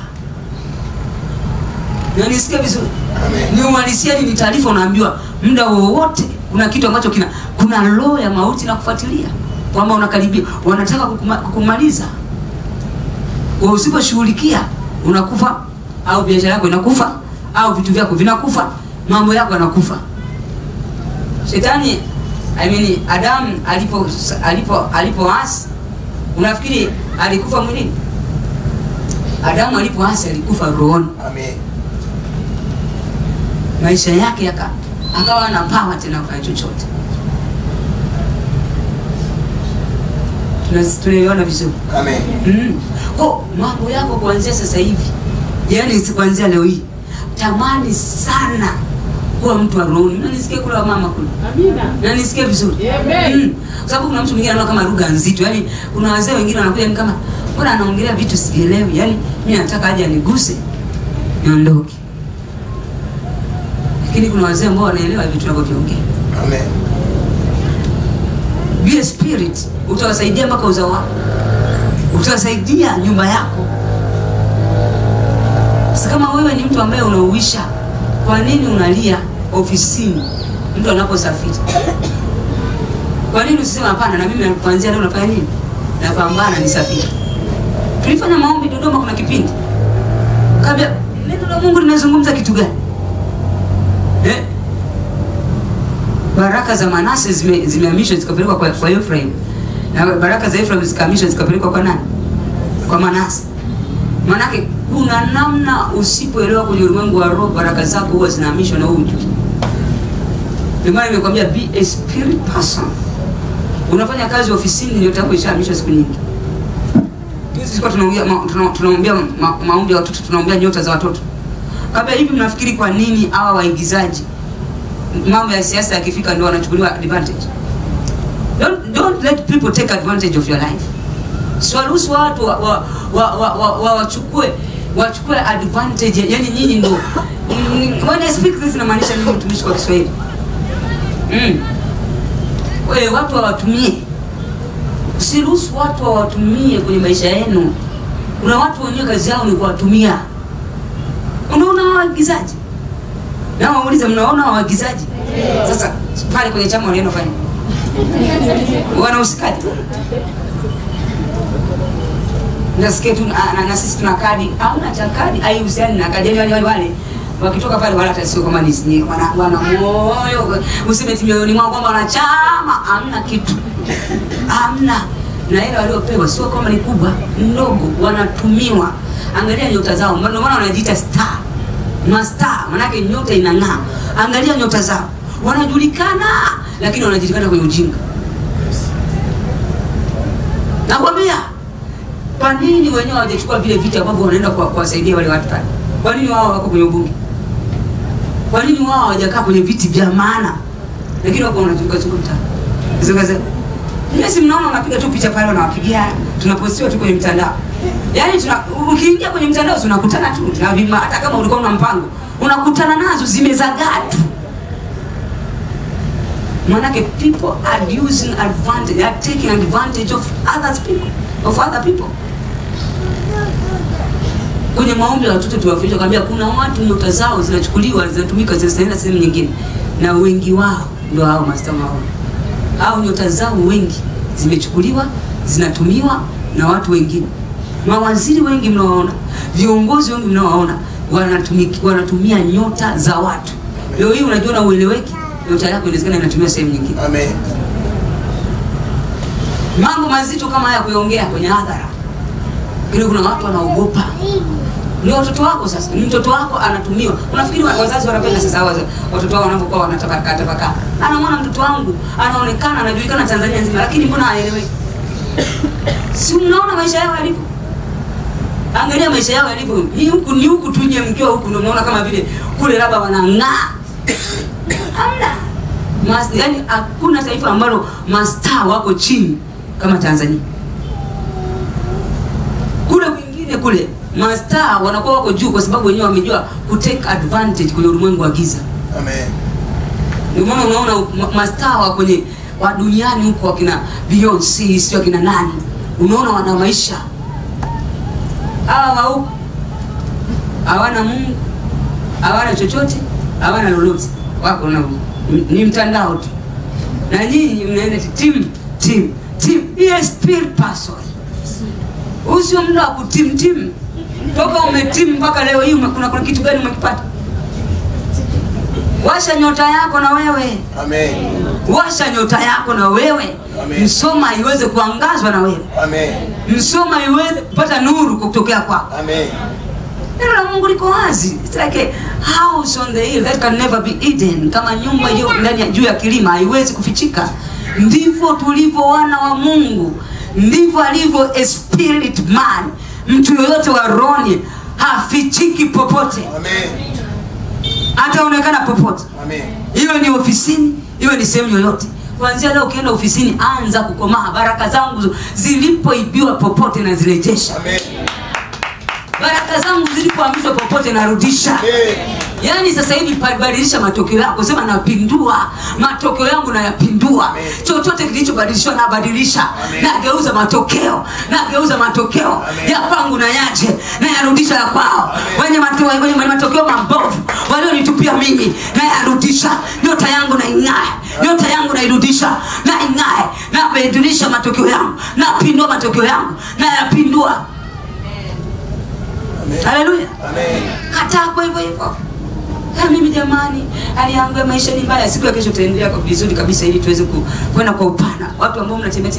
Na nisikia vizuri. Ni uhalisia, ni taarifa unaambiwa muda wowote kuna kitu ambacho kuna roho ya mauti na kufuatilia. Kwamba unakaribia, wanataka kukumaliza. Usiposhughulikia unakufa, au biashara yako inakufa, au vitu vyako vinakufa, mambo yako yanakufa. Shetani, Adam alipoasi, unafikiri alikufa mwilini? Adamu alipoasi alikufa rohoni. Amen. Maisha yake akawa na power tena kufanya chochote. Tunaelewana vizuri? Amen. Mambo yako kuanzia sasa hivi, yani kuanzia leo hii, tamani sana kuwa mtu wa roho. Unanisikia kule wa mama kule? Amina. Na nisikie vizuri. Amen. Kwa sababu kuna mtu mwingine anaona kama lugha nzito. Yani kuna wazee wengine wanakuja ni kama mbona anaongelea vitu sielewi. Yani mimi nataka aje aniguse niondoke. Lakini kuna wazee ambao wanaelewa vitu wanavyoongea. Amen. Be a spirit, utawasaidia mpaka uzao wako. Utawasaidia nyumba yako. Sasa kama wewe ni mtu ambaye unauisha, kwa nini unalia ofisini mtu anaposafiri? Kwa nini usisema hapana, na mimi kuanzia leo nafanya nini? Napambana nisafiri. Tulifanya maombi Dodoma, kuna kipindi. Kabla neno la Mungu linazungumza kitu gani? Baraka za Manase zimehamishwa zikapelekwa kwa Efraim. Na baraka za Efraim zikahamishwa zikapelekwa kwa nani? Kwa Manase. Manake kuna namna usipoelewa kwenye ulimwengu wa roho, baraka zako huwa zinahamishwa na ujue. Ndio maana nimekwambia be a spirit person. Unafanya kazi ofisini, nyota yako ishahamishwa siku nyingi. Sisi kwa tunaombea maombi ya watoto, tunaombea nyota za watoto. Kabla hivi mnafikiri kwa nini hawa waigizaji mambo ya siasa yakifika ndio wanachukuliwa advantage? Don't let people take advantage of your life. Siwaruhusu watu wachukue advantage. Yani nyinyi ndio when I speak this inamaanisha nini mtumishi kwa Kiswahili? Wewe watu hawatumie. Usiruhusu watu hawatumie kwenye maisha yenu. Kuna watu wenyewe kazi yao ni kuwatumia. Unaona waigizaji? Na waulize, mnaona waigizaji? Sasa pale kwenye chama walienda fanya. Wanahusikaje? Nasikia tu na sisi tuna kadi, hauna cha kadi, haihusiani na kadi. Wale wakitoka pale wala hata sio kama ni wana moyo, useme timioni mwao kwamba wanachama, hamna kitu. Hamna. Na ile waliopewa sio kama ni kubwa, ndogo, wanatumiwa. Angalia nyota zao, ndio maana wanajiita star. Master, manake nyota inang'aa. Angalia nyota zao. Wanajulikana, lakini wanajulikana kwenye ujinga. Nakwambia, kwa nini wenyewe hawajachukua vile viti ambavyo wanaenda kuwasaidia wale watu pale? Kwa nini wao wako kwenye ubunge? Kwa nini wao hawajakaa kwenye viti vya maana? Lakini wako wanazunguka mtaa. Zunguka. Yes, mnaona unapiga tu picha pale, wanawapigia, tunapostiwa tu kwenye mtandao. Yaani ukiingia kwenye mtandao tunakutana tu na vima, hata kama ulikuwa una mpango, unakutana nazo zimezagaa tu. Manake people are using advantage, they are taking advantage of other people. Kwenye maombi ya watoto tuwafundisha kwambia kuna watu nyota zao zinachukuliwa, zinatumika, zinaenda sehemu nyingine. Na wengi wao ndio hao master wao. au nyota zao wengi zimechukuliwa, zinatumiwa na watu wengine. Mawaziri wengi mnaoona, viongozi wengi mnaoona wanatumia nyota za watu. Leo hii unajiona ueleweki, nyota yako inawezekana inatumia sehemu nyingine. Amen. Mambo mazito kama haya kuongea kwenye hadhara, ili kuna watu wanaogopa. Ni watoto wako sasa, ni mtoto wako anatumiwa. Unafikiri wazazi wanapenda sasa watoto wao wanapokuwa wanatafaka. Anaona mtoto wangu anaonekana anajulikana Tanzania nzima, lakini mbona haeleweki? Si mnaona maisha yao yalivyo? Angalia maisha yao yalivyo. Ni huku tuje mkiwa huku ndio unaona kama vile kule labda wanang'aa. Hamna. Yaani hakuna taifa ambalo mastaa wako chini kama Tanzania. Kule mastaa wanakuwa wako juu kwa sababu wenyewe wamejua ku take advantage kwenye ulimwengu wa giza. Amen. Ndio maana unaona mastaa wa kwenye wa duniani huko wakina Beyonce, sio wakina nani. Unaona wana maisha. Hawa huko hawana Mungu, hawana chochote, hawana lolote. Wako na ni mtandao tu. Na nyinyi mnaenda team. Yes, spirit person. Usio mda wa kutim. Toka umetim mpaka leo hii kuna kitu gani umekipata? Washa nyota yako na wewe. Amen. Washa nyota yako na wewe. Amen. Msoma iweze kuangazwa na wewe. Amen. Msoma iweze kupata nuru kutokea kwako. Amen. Neno la Mungu liko wazi. It's like a house on the hill that can never be hidden. Kama nyumba iliyo ndani ya juu ya kilima haiwezi kufichika. Ndivyo tulivyo wana wa Mungu. Ndivyo alivyo a spirit man. Mtu yoyote wa roho hafichiki popote. Amen. Ataonekana popote. Amen. Iwe ni ofisini, iwe ni sehemu yoyote. Kuanzia leo ukienda ofisini anza kukomaa. Baraka zangu zilipoibiwa popote na zirejesha. Amen. Baraka zangu zilipohamishwa popote narudisha. Amen. Yaani sasa hivi badilisha matokeo yako. Sema napindua matokeo yangu na yapindua. Amen. Chochote kilichobadilishwa na badilisha. Nageuza matokeo. Amen. Ya kwangu na yaje na yarudisha ya kwao. Wenye matokeo mabovu walionitupia mimi na yarudisha. Nyota yangu na ing'ae. Nyota yangu na irudisha na ing'ae. Na badilisha matokeo yangu. Na pindua matokeo yangu na yapindua. Haleluya. Amen. Kataa kwa hivyo. Mimi jamani, hali yangu ya maisha ni mbaya. Siku ya kesho tutaendelea kwa vizuri kabisa ili tuweze kwenda kwa upana. Watu ambao mnatembea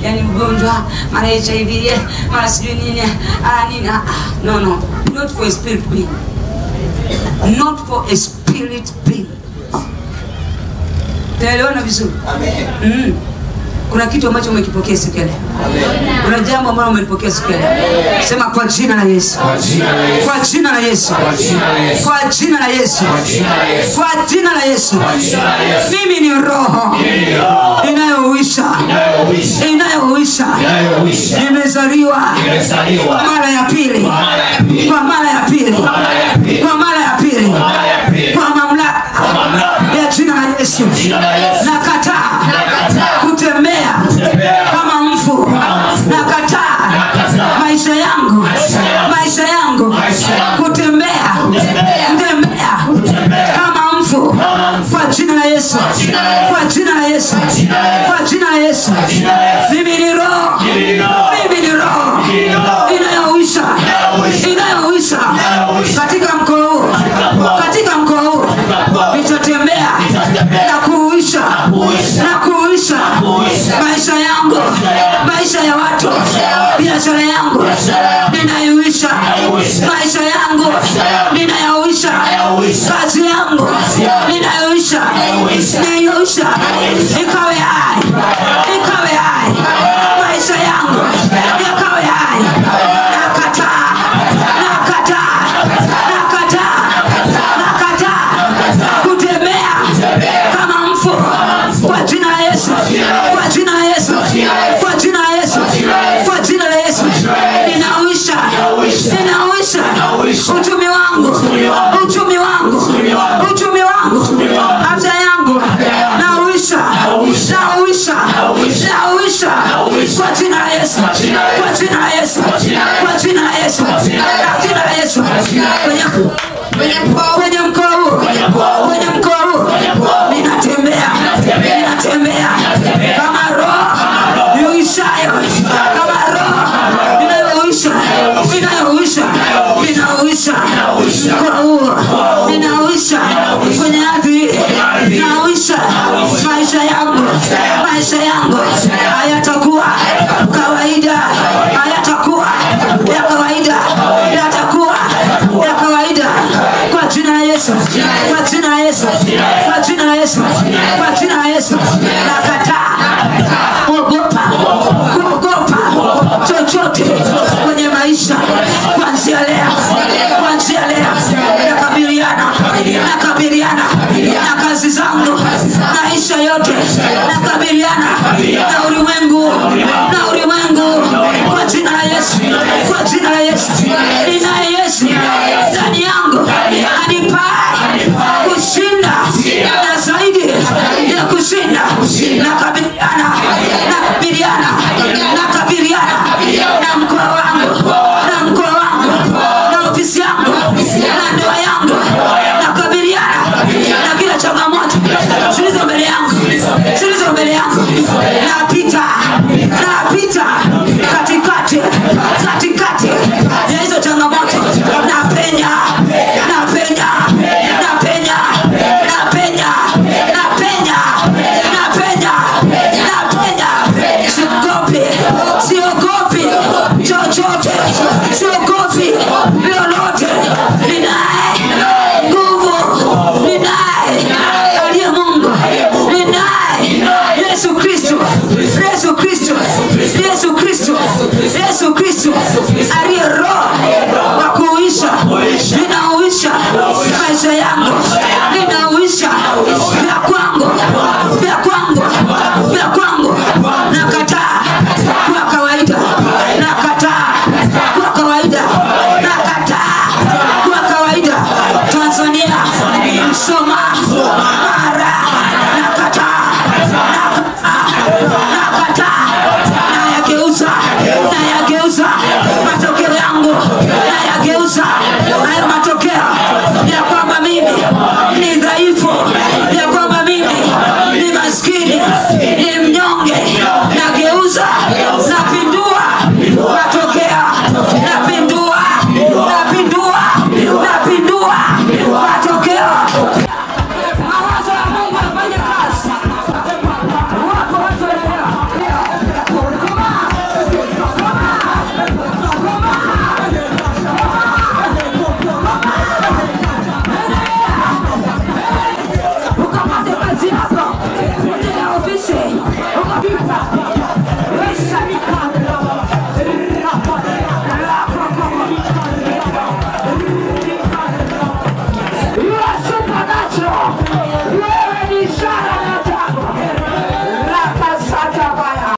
yani mgonjwa, mara HIV, mara sijui nini, nini. No. Not for a spirit being. Not for a spirit being. Tuelewana vizuri? Amen. Kuna kitu ambacho umekipokea siku ya leo. Amen. Kuna jambo ambalo umelipokea siku ya leo. Sema kwa jina la Yesu. Kwa jina la Yesu. Kwa jina la Yesu. Kwa jina la Yesu. Kwa jina la Yesu. Kwa jina la Yesu. Kwa jina la Yesu. Kwa jina la Yesu. Mimi ni roho inayouisha. Nimezaliwa mara ya pili. Kwa mara ya pili. Kwa mamlaka ya jina la Yesu. Nakataa kutembea kama mfu. Nakataa maisha yangu kutembea kama mfu. Kwa jina la Yesu. Kwa jina la Yesu. Kwa jina la Yesu. Mimi ni roho inayoisha katika mkoa huu. Nitatembea na kuuisha maisha yangu, maisha ya watu, biashara yangu ninaiuisha, maisha yangu ninayauisha, kazi yangu ninayauisha, ikawe hai, maisha yangu yakawe hai. Nakataa kutembea kama mfu. Kwa jina la Yesu. Kwa jina la Yesu. Kwa jina la Yesu. Kwa jina la Yesu. Ninauisha uchumi wangu, afya yangu nauisha. Kwa jina la Yesu. Kwa jina la Yesu. Kwa jina la Yesu. Kwa jina la Yesu. Kwenye mkoa huu ninatembea Kenya.